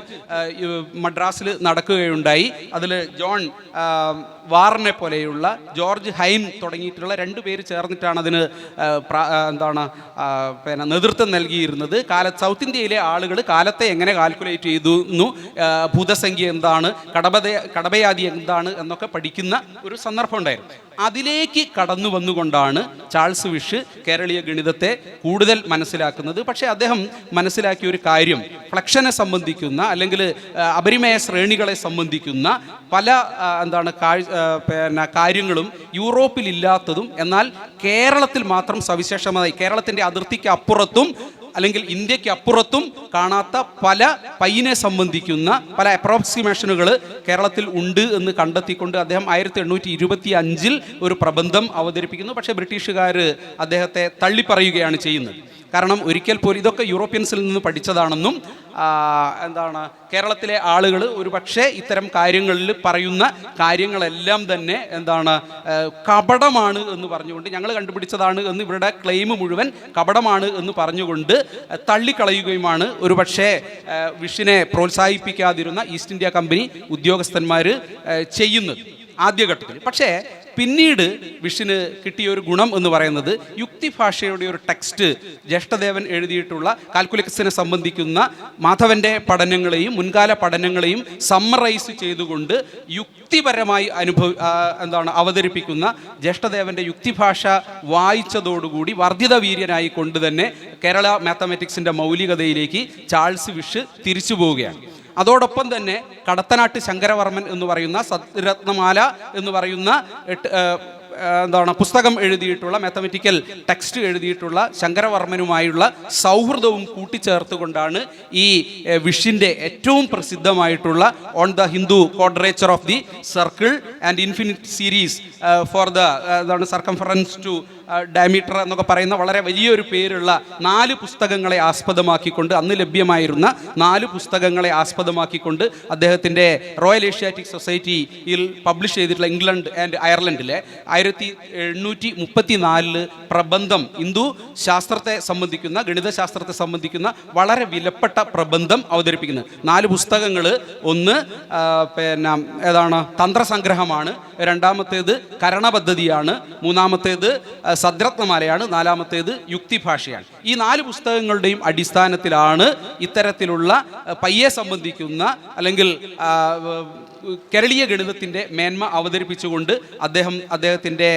മദ്രാസിൽ നടക്കുകയുണ്ടായി. അതിൽ ജോൺ വാറിനെ പോലെയുള്ള ജോർജ് ഹൈൻ തുടങ്ങിയിട്ടുള്ള 2 പേര് ചേർന്നിട്ടാണ് അതിന് നേതൃത്വം നൽകിയിരുന്നത്. സൗത്ത് ഇന്ത്യയിലെ ആളുകൾ കാലത്തെ എങ്ങനെ കാൽക്കുലേറ്റ് ചെയ്തു, ഭൂതസംഖ്യ എന്താണ്, കടബയാതി എന്താണ് എന്നൊക്കെ പഠിക്കുന്ന ഒരു സന്ദർഭം ഉണ്ടായിരുന്നു. അതിലേക്ക് കടന്നു വന്നുകൊണ്ടാണ് ചാൾസ് വിഷ് കേരളീയ ഗണിതത്തെ കൂടുതൽ മനസ്സിലാക്കുന്നത്. പക്ഷേ അദ്ദേഹം മനസ്സിലാക്കിയ ഒരു കാര്യം, ഫ്ലക്ഷനെ സംബന്ധിക്കുന്ന അല്ലെങ്കിൽ അപരിമേയ ശ്രേണികളെ സംബന്ധിക്കുന്ന പല കാര്യങ്ങളും യൂറോപ്പിലില്ലാത്തതും എന്നാൽ കേരളത്തിൽ മാത്രം സവിശേഷമായി, കേരളത്തിൻ്റെ അതിർത്തിക്ക് അപ്പുറത്തും അല്ലെങ്കിൽ ഇന്ത്യക്ക് അപ്പുറത്തും കാണാത്ത പല പൈനെ സംബന്ധിക്കുന്ന പല അപ്രോക്സിമേഷനുകൾ കേരളത്തിൽ ഉണ്ട് എന്ന് കണ്ടെത്തിക്കൊണ്ട് അദ്ദേഹം 1825 ഒരു പ്രബന്ധം അവതരിപ്പിക്കുന്നു. പക്ഷേ ബ്രിട്ടീഷുകാർ അദ്ദേഹത്തെ തള്ളിപ്പറയുകയാണ് ചെയ്യുന്നത്. കാരണം ഒരിക്കൽ പോലും ഇതൊക്കെ യൂറോപ്യൻസിൽ നിന്ന് പഠിച്ചതാണെന്നും കേരളത്തിലെ ആളുകൾ ഒരു പക്ഷേ ഇത്തരം കാര്യങ്ങളിൽ പറയുന്ന കാര്യങ്ങളെല്ലാം തന്നെ കപടമാണ് എന്ന് പറഞ്ഞുകൊണ്ട്, ഞങ്ങൾ കണ്ടുപിടിച്ചതാണ് എന്ന് ഇവരുടെ ക്ലെയിം മുഴുവൻ കപടമാണ് എന്ന് പറഞ്ഞുകൊണ്ട് തള്ളിക്കളയുകയുമാണ് ഒരു പക്ഷേ വിഷിനെ പ്രോത്സാഹിപ്പിക്കാതിരുന്ന ഈസ്റ്റ് ഇന്ത്യ കമ്പനി ഉദ്യോഗസ്ഥന്മാർ ചെയ്യുന്നത് ആദ്യഘട്ടത്തിൽ. പക്ഷേ പിന്നീട് വിഷിന് കിട്ടിയ ഒരു ഗുണം എന്ന് പറയുന്നത് യുക്തിഭാഷയുടെ ഒരു ടെക്സ്റ്റ് ജ്യേഷ്ഠദേവൻ എഴുതിയിട്ടുള്ള കാൽക്കുലസിനെ സംബന്ധിക്കുന്ന മാധവന്റെ പഠനങ്ങളെയും മുൻകാല പഠനങ്ങളെയും സമ്മറൈസ് ചെയ്തുകൊണ്ട് യുക്തിപരമായി അവതരിപ്പിക്കുന്ന ജ്യേഷ്ഠദേവന്റെ യുക്തിഭാഷ വായിച്ചതോടുകൂടി വർദ്ധിത വീര്യനായി കൊണ്ട് തന്നെ കേരള മാത്തമാറ്റിക്സിന്റെ മൗലികതയിലേക്ക് ചാൾസ് വിഷ് തിരിച്ചു പോവുകയാണ്. അതോടൊപ്പം തന്നെ കടത്തനാട്ട് ശങ്കരവർമ്മൻ എന്ന് പറയുന്ന സദ്രത്നമാല എന്ന് പറയുന്ന പുസ്തകം എഴുതിയിട്ടുള്ള മാത്തമാറ്റിക്കൽ ടെക്സ്റ്റ് എഴുതിയിട്ടുള്ള ശങ്കരവർമ്മനുമായുള്ള സൗഹൃദവും കൂട്ടിച്ചേർത്തുകൊണ്ടാണ് ഈ വിഷിൻ്റെ ഏറ്റവും പ്രസിദ്ധമായിട്ടുള്ള on the Hindu quadrature of the circle and infinite series for the circumference to diameter എന്നൊക്കെ പറയുന്ന വളരെ വലിയൊരു പേരുള്ള 4 പുസ്തകങ്ങളെ ആസ്പദമാക്കിക്കൊണ്ട്, അന്ന് ലഭ്യമായിരുന്ന 4 പുസ്തകങ്ങളെ ആസ്പദമാക്കിക്കൊണ്ട് അദ്ദേഹത്തിൻ്റെ റോയൽ ഏഷ്യാറ്റിക് സൊസൈറ്റിയിൽ പബ്ലിഷ് ചെയ്തിട്ടുള്ള ഇംഗ്ലണ്ട് ആൻഡ് അയർലൻഡിലെ 1834 പ്രബന്ധം, ഹിന്ദു ശാസ്ത്രത്തെ സംബന്ധിക്കുന്ന, ഗണിതശാസ്ത്രത്തെ സംബന്ധിക്കുന്ന വളരെ വിലപ്പെട്ട പ്രബന്ധം അവതരിപ്പിക്കുന്നത്. 4 പുസ്തകങ്ങൾ, ഒന്ന് തന്ത്രസംഗ്രഹമാണ്, രണ്ടാമത്തേത് കരണപദ്ധതിയാണ്, മൂന്നാമത്തേത് സദ്രത്നമാലയാണ്, നാലാമത്തേത് യുക്തിഭാഷയാണ്. ഈ 4 പുസ്തകങ്ങളുടെയും അടിസ്ഥാനത്തിലാണ് ഇത്തരത്തിലുള്ള പയ്യെ സംബന്ധിക്കുന്ന അല്ലെങ്കിൽ കേരളീയ ഗണിതത്തിൻ്റെ മേന്മ അവതരിപ്പിച്ചുകൊണ്ട് അദ്ദേഹത്തിൻ്റെ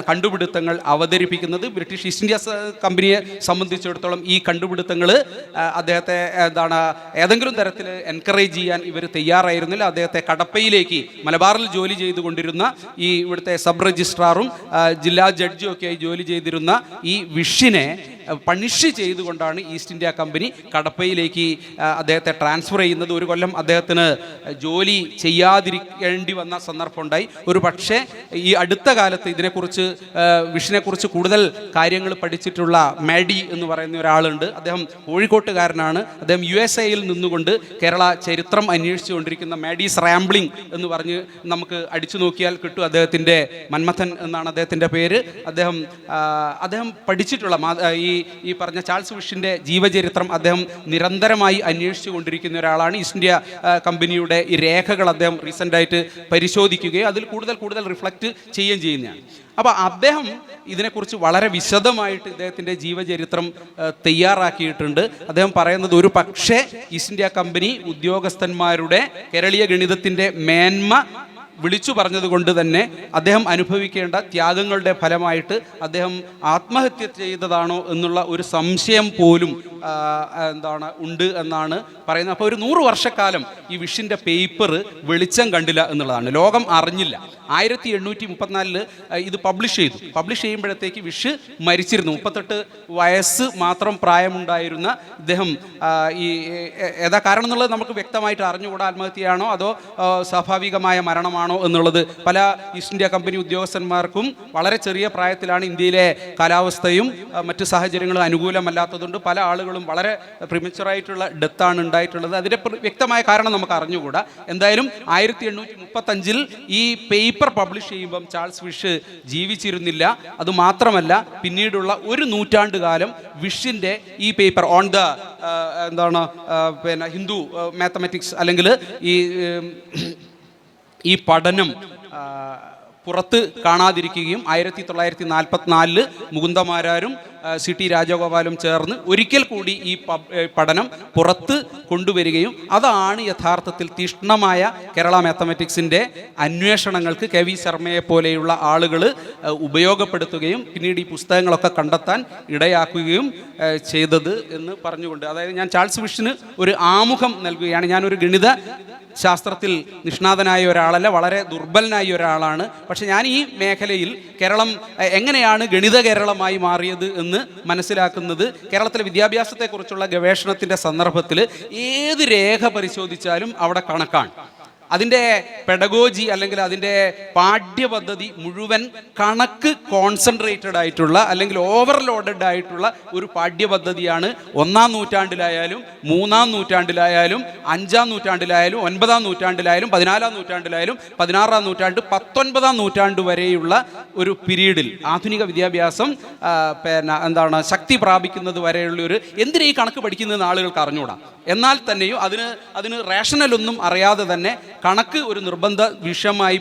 കണ്ടുപിടുത്തങ്ങൾ അവതരിപ്പിക്കുന്നത്. ബ്രിട്ടീഷ് ഈസ്റ്റ് ഇന്ത്യ കമ്പനിയെ സംബന്ധിച്ചിടത്തോളം ഈ കണ്ടുപിടുത്തങ്ങൾ അദ്ദേഹത്തെ ഏതെങ്കിലും തരത്തിൽ എൻകറേജ് ചെയ്യാൻ ഇവർ തയ്യാറായിരുന്നില്ല. അദ്ദേഹത്തെ കടപ്പയിലേക്ക്, മലബാറിൽ ജോലി ചെയ്തുകൊണ്ടിരുന്ന ഈ ഇവിടുത്തെ സബ് രജിസ്ട്രാറും ജില്ലാ ജഡ്ജും ഒക്കെയായി ജോലി ചെയ്തിരുന്ന ഈ വിഷിനെ പണിഷ് ചെയ്തുകൊണ്ടാണ് ഈസ്റ്റ് ഇന്ത്യ കമ്പനി കടപ്പയിലേക്ക് അദ്ദേഹത്തെ ട്രാൻസ്ഫർ ചെയ്യുന്നത്. ഒരു കൊല്ലം അദ്ദേഹത്തിന് ജോലി ചെയ്യാതിരിക്കേണ്ടി വന്ന സന്ദർഭം ഉണ്ടായി. ഒരു പക്ഷേ ഈ അടുത്ത കാലത്ത് ഇതിനെക്കുറിച്ച് വിഷിനെക്കുറിച്ച് കൂടുതൽ കാര്യങ്ങൾ പഠിച്ചിട്ടുള്ള മാഡി എന്ന് പറയുന്ന ഒരാളുണ്ട്. അദ്ദേഹം കോഴിക്കോട്ടുകാരനാണ്. അദ്ദേഹം USA-യിൽ നിന്നുകൊണ്ട് കേരള ചരിത്രം അന്വേഷിച്ചുകൊണ്ടിരിക്കുന്ന മാഡീസ് റാംബ്ലിംഗ് എന്ന് പറഞ്ഞ് നമുക്ക് അടിച്ചു നോക്കിയാൽ കിട്ടും. അദ്ദേഹത്തിൻ്റെ മന്മഥൻ എന്നാണ് അദ്ദേഹത്തിൻ്റെ പേര്. അദ്ദേഹം പഠിച്ചിട്ടുള്ള ഈ പറഞ്ഞ ചാൾസ് വിഷിൻ്റെ ജീവചരിത്രം അദ്ദേഹം നിരന്തരമായി അന്വേഷിച്ചു കൊണ്ടിരിക്കുന്ന ഒരാളാണ്. ഈസ്റ്റ് ഇന്ത്യ കമ്പനിയുടെ ഈ രേഖകൾ അദ്ദേഹം റീസെൻ്റായിട്ട് പരിശോധിക്കുകയും അതിൽ കൂടുതൽ റിഫ്ലക്റ്റ് ചെയ്യുകയും ചെയ്യുന്നതാണ്. അപ്പോൾ അദ്ദേഹം ഇതിനെക്കുറിച്ച് വളരെ വിശദമായിട്ട് ഇദ്ദേഹത്തിൻ്റെ ജീവചരിത്രം തയ്യാറാക്കിയിട്ടുണ്ട്. അദ്ദേഹം പറയുന്നത്, ഒരു പക്ഷേ ഈസ്റ്റ് ഇന്ത്യ കമ്പനി ഉദ്യോഗസ്ഥന്മാരുടെ കേരളീയ ഗണിതത്തിൻ്റെ മേന്മ വിളിച്ചു പറഞ്ഞതുകൊണ്ട് തന്നെ അദ്ദേഹം അനുഭവിക്കേണ്ട ത്യാഗങ്ങളുടെ ഫലമായിട്ട് അദ്ദേഹം ആത്മഹത്യ ചെയ്തതാണോ എന്നുള്ള ഒരു സംശയം പോലും ഉണ്ട് എന്നാണ് പറയുന്നത്. അപ്പോൾ ഒരു 100 വർഷക്കാലം ഈ വിഷിൻ്റെ പേപ്പർ വെളിച്ചം കണ്ടില്ല എന്നുള്ളതാണ്, ലോകം അറിഞ്ഞില്ല. 1834 ഇത് പബ്ലിഷ് ചെയ്യുമ്പോഴത്തേക്ക് വിഷ് മരിച്ചിരുന്നു. 38 വയസ്സ് മാത്രം പ്രായമുണ്ടായിരുന്ന ഇദ്ദേഹം ഈ ഏതാ കാരണം എന്നുള്ളത് നമുക്ക് വ്യക്തമായിട്ട് അറിഞ്ഞുകൂടാ. ആത്മഹത്യയാണോ അതോ സ്വാഭാവികമായ മരണമാണോ എന്നുള്ളത് പല ഈസ്റ്റ് ഇന്ത്യ കമ്പനി ഉദ്യോഗസ്ഥന്മാർക്കും വളരെ ചെറിയ പ്രായത്തിലാണ്. ഇന്ത്യയിലെ കാലാവസ്ഥയും മറ്റ് സാഹചര്യങ്ങളും അനുകൂലമല്ലാത്തതുകൊണ്ട് പല ആളുകളും വളരെ പ്രിമച്ചുറായിട്ടുള്ള ഡെത്താണ് ഉണ്ടായിട്ടുള്ളത്. അതിൻ്റെ വ്യക്തമായ കാരണം നമുക്ക് അറിഞ്ഞുകൂടാ. എന്തായാലും 1835 ഈ പേപ്പർ പബ്ലിഷ് ചെയ്യുമ്പം ചാൾസ് വിഷ് ജീവിച്ചിരുന്നില്ല. അതുമാത്രമല്ല, പിന്നീടുള്ള ഒരു നൂറ്റാണ്ട് കാലം വിഷിൻ്റെ ഈ paper on the Hindu mathematics അല്ലെങ്കിൽ ഈ പഠനം പുറത്ത് കാണാതിരിക്കുകയും 1944 മുകുന്ദമാരാരും CT രാജഗോപാലും ചേർന്ന് ഒരിക്കൽ കൂടി ഈ പഠനം പുറത്ത് കൊണ്ടുവരികയും അതാണ് യഥാർത്ഥത്തിൽ തീഷ്ണമായ കേരള മാത്തമാറ്റിക്സിൻ്റെ അന്വേഷണങ്ങൾക്ക് KV ശർമ്മയെ പോലെയുള്ള ആളുകൾ ഉപയോഗപ്പെടുത്തുകയും പിന്നീട് ഈ പുസ്തകങ്ങളൊക്കെ കണ്ടെത്താൻ ഇടയാക്കുകയും ചെയ്തത് എന്ന് പറഞ്ഞുകൊണ്ട്, അതായത് ഞാൻ ചാൾസ് വിഷിന് ഒരു ആമുഖം നൽകുകയാണ്. ഞാനൊരു ഗണിത ശാസ്ത്രത്തിൽ നിഷ്ണാതനായ ഒരാളല്ല, വളരെ ദുർബലനായ ഒരാളാണ്. പക്ഷെ ഞാൻ ഈ മേഖലയിൽ കേരളം എങ്ങനെയാണ് ഗണിത കേരളമായി മാറിയത് എന്ന് നിന്ന് മനസ്സിലാക്കുന്നത് കേരളത്തിലെ വിദ്യാഭ്യാസത്തെക്കുറിച്ചുള്ള ഗവേഷണത്തിൻ്റെ സന്ദർഭത്തിൽ ഏത് രേഖ പരിശോധിച്ചാലും അവിടെ കണക്കാണ്. അതിൻ്റെ പെഡഗോജി അല്ലെങ്കിൽ അതിൻ്റെ പാഠ്യപദ്ധതി മുഴുവൻ കണക്ക് കോൺസെൻട്രേറ്റഡ് ആയിട്ടുള്ള അല്ലെങ്കിൽ ഓവർലോഡഡ് ആയിട്ടുള്ള ഒരു പാഠ്യപദ്ധതിയാണ്. 1-ാം നൂറ്റാണ്ടിലായാലും 3-ാം നൂറ്റാണ്ടിലായാലും 5-ാം നൂറ്റാണ്ടിലായാലും 9-ാം നൂറ്റാണ്ടിലായാലും 14-ാം നൂറ്റാണ്ടിലായാലും 16-ാം നൂറ്റാണ്ട് 19-ാം നൂറ്റാണ്ട് വരെയുള്ള ഒരു പീരീഡിൽ ആധുനിക വിദ്യാഭ്യാസം ശക്തി പ്രാപിക്കുന്നത് വരെയുള്ള ഒരു എന്തിനാ ഈ കണക്ക് പഠിക്കുന്നതെന്ന് ആളുകൾക്ക് അറിഞ്ഞുകൂടാ. എന്നാൽ തന്നെയും അതിന് റേഷണലൊന്നും അറിയാതെ തന്നെ കണക്ക് ഒരു നിർബന്ധ വിഷയമായി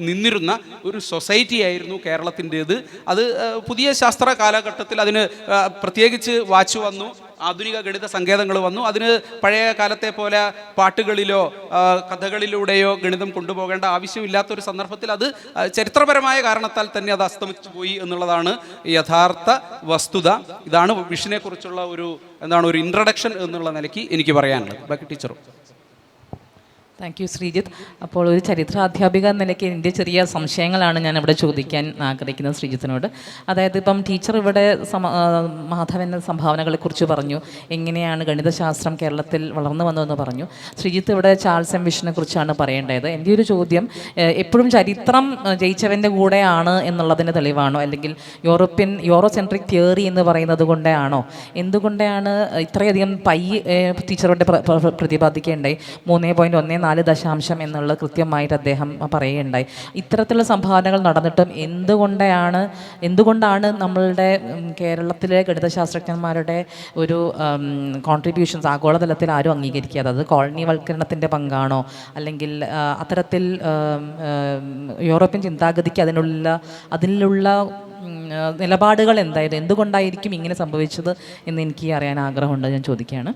നിന്നിരുന്ന ഒരു സൊസൈറ്റി ആയിരുന്നു കേരളത്തിൻ്റേത്. അത് പുതിയ ശാസ്ത്ര കാലഘട്ടത്തിൽ അതിന് പ്രത്യേകിച്ച് വാച്ച് വന്നു, ആധുനിക ഗണിത സങ്കേതങ്ങൾ വന്നു. അതിന് പഴയ കാലത്തെ പോലെ പാട്ടുകളിലോ കഥകളിലൂടെയോ ഗണിതം കൊണ്ടുപോകേണ്ട ആവശ്യമില്ലാത്തൊരു സന്ദർഭത്തിൽ അത് ചരിത്രപരമായ കാരണത്താൽ തന്നെ അത് അസ്തമിച്ചു പോയി എന്നുള്ളതാണ് യഥാർത്ഥ വസ്തുത. ഇതാണ് വിഷനെ കുറിച്ചുള്ള ഒരു ഇൻട്രഡക്ഷൻ എന്നുള്ള നിലയ്ക്ക് എനിക്ക് പറയാനുള്ളത്. ബാക്കി ടീച്ചറും. Thank you Sreejith. അപ്പോൾ ഒരു ചരിത്രാധ്യാപിക എന്ന നിലയ്ക്ക് എൻ്റെ ചെറിയ സംശയങ്ങളാണ് ഞാൻ ഇവിടെ ചോദിക്കാൻ ആഗ്രഹിക്കുന്നത് ശ്രീജിത്തിനോട്. അതായത് ഇപ്പം ടീച്ചർ ഇവിടെ മാധവൻ്റെ സംഭാവനകളെക്കുറിച്ച് പറഞ്ഞു, എങ്ങനെയാണ് ഗണിതശാസ്ത്രം കേരളത്തിൽ വളർന്നു വന്നതെന്ന് പറഞ്ഞു. ശ്രീജിത്ത് ഇവിടെ ചാൾസ് എം വിഷനെ കുറിച്ചാണ് പറയേണ്ടത്. എൻ്റെ ഒരു ചോദ്യം, എപ്പോഴും ചരിത്രം ജയിച്ചവൻ്റെ കൂടെയാണ് എന്നുള്ളതിൻ്റെ തെളിവാണോ, അല്ലെങ്കിൽ യൂറോസെൻട്രിക് തിയറി എന്ന് പറയുന്നത് കൊണ്ടാണോ? എന്തുകൊണ്ടാണ് ഇത്രയധികം ടീച്ചറുടെ പ്രതിപാദിക്കേണ്ടായി 3.14 എന്നുള്ള കൃത്യമായിട്ട് അദ്ദേഹം പറയുകയുണ്ടായി. ഇത്തരത്തിലുള്ള സംഭാവനകൾ നടന്നിട്ടും എന്തുകൊണ്ടാണ് നമ്മളുടെ കേരളത്തിലെ ഗണിതശാസ്ത്രജ്ഞന്മാരുടെ ഒരു കോൺട്രിബ്യൂഷൻസ് ആഗോളതലത്തിൽ ആരും അംഗീകരിക്കാതെ? അത് കോളനിവൽക്കരണത്തിൻ്റെ പങ്കാണോ, അല്ലെങ്കിൽ അത്തരത്തിൽ യൂറോപ്യൻ ചിന്താഗതിക്ക് അതിനുള്ള നിലപാടുകൾ എന്തായിരുന്നു? എന്തുകൊണ്ടായിരിക്കും ഇങ്ങനെ സംഭവിച്ചത് എന്ന് എനിക്ക് അറിയാൻ ആഗ്രഹമുണ്ട്. ഞാൻ ചോദിക്കുകയാണ്.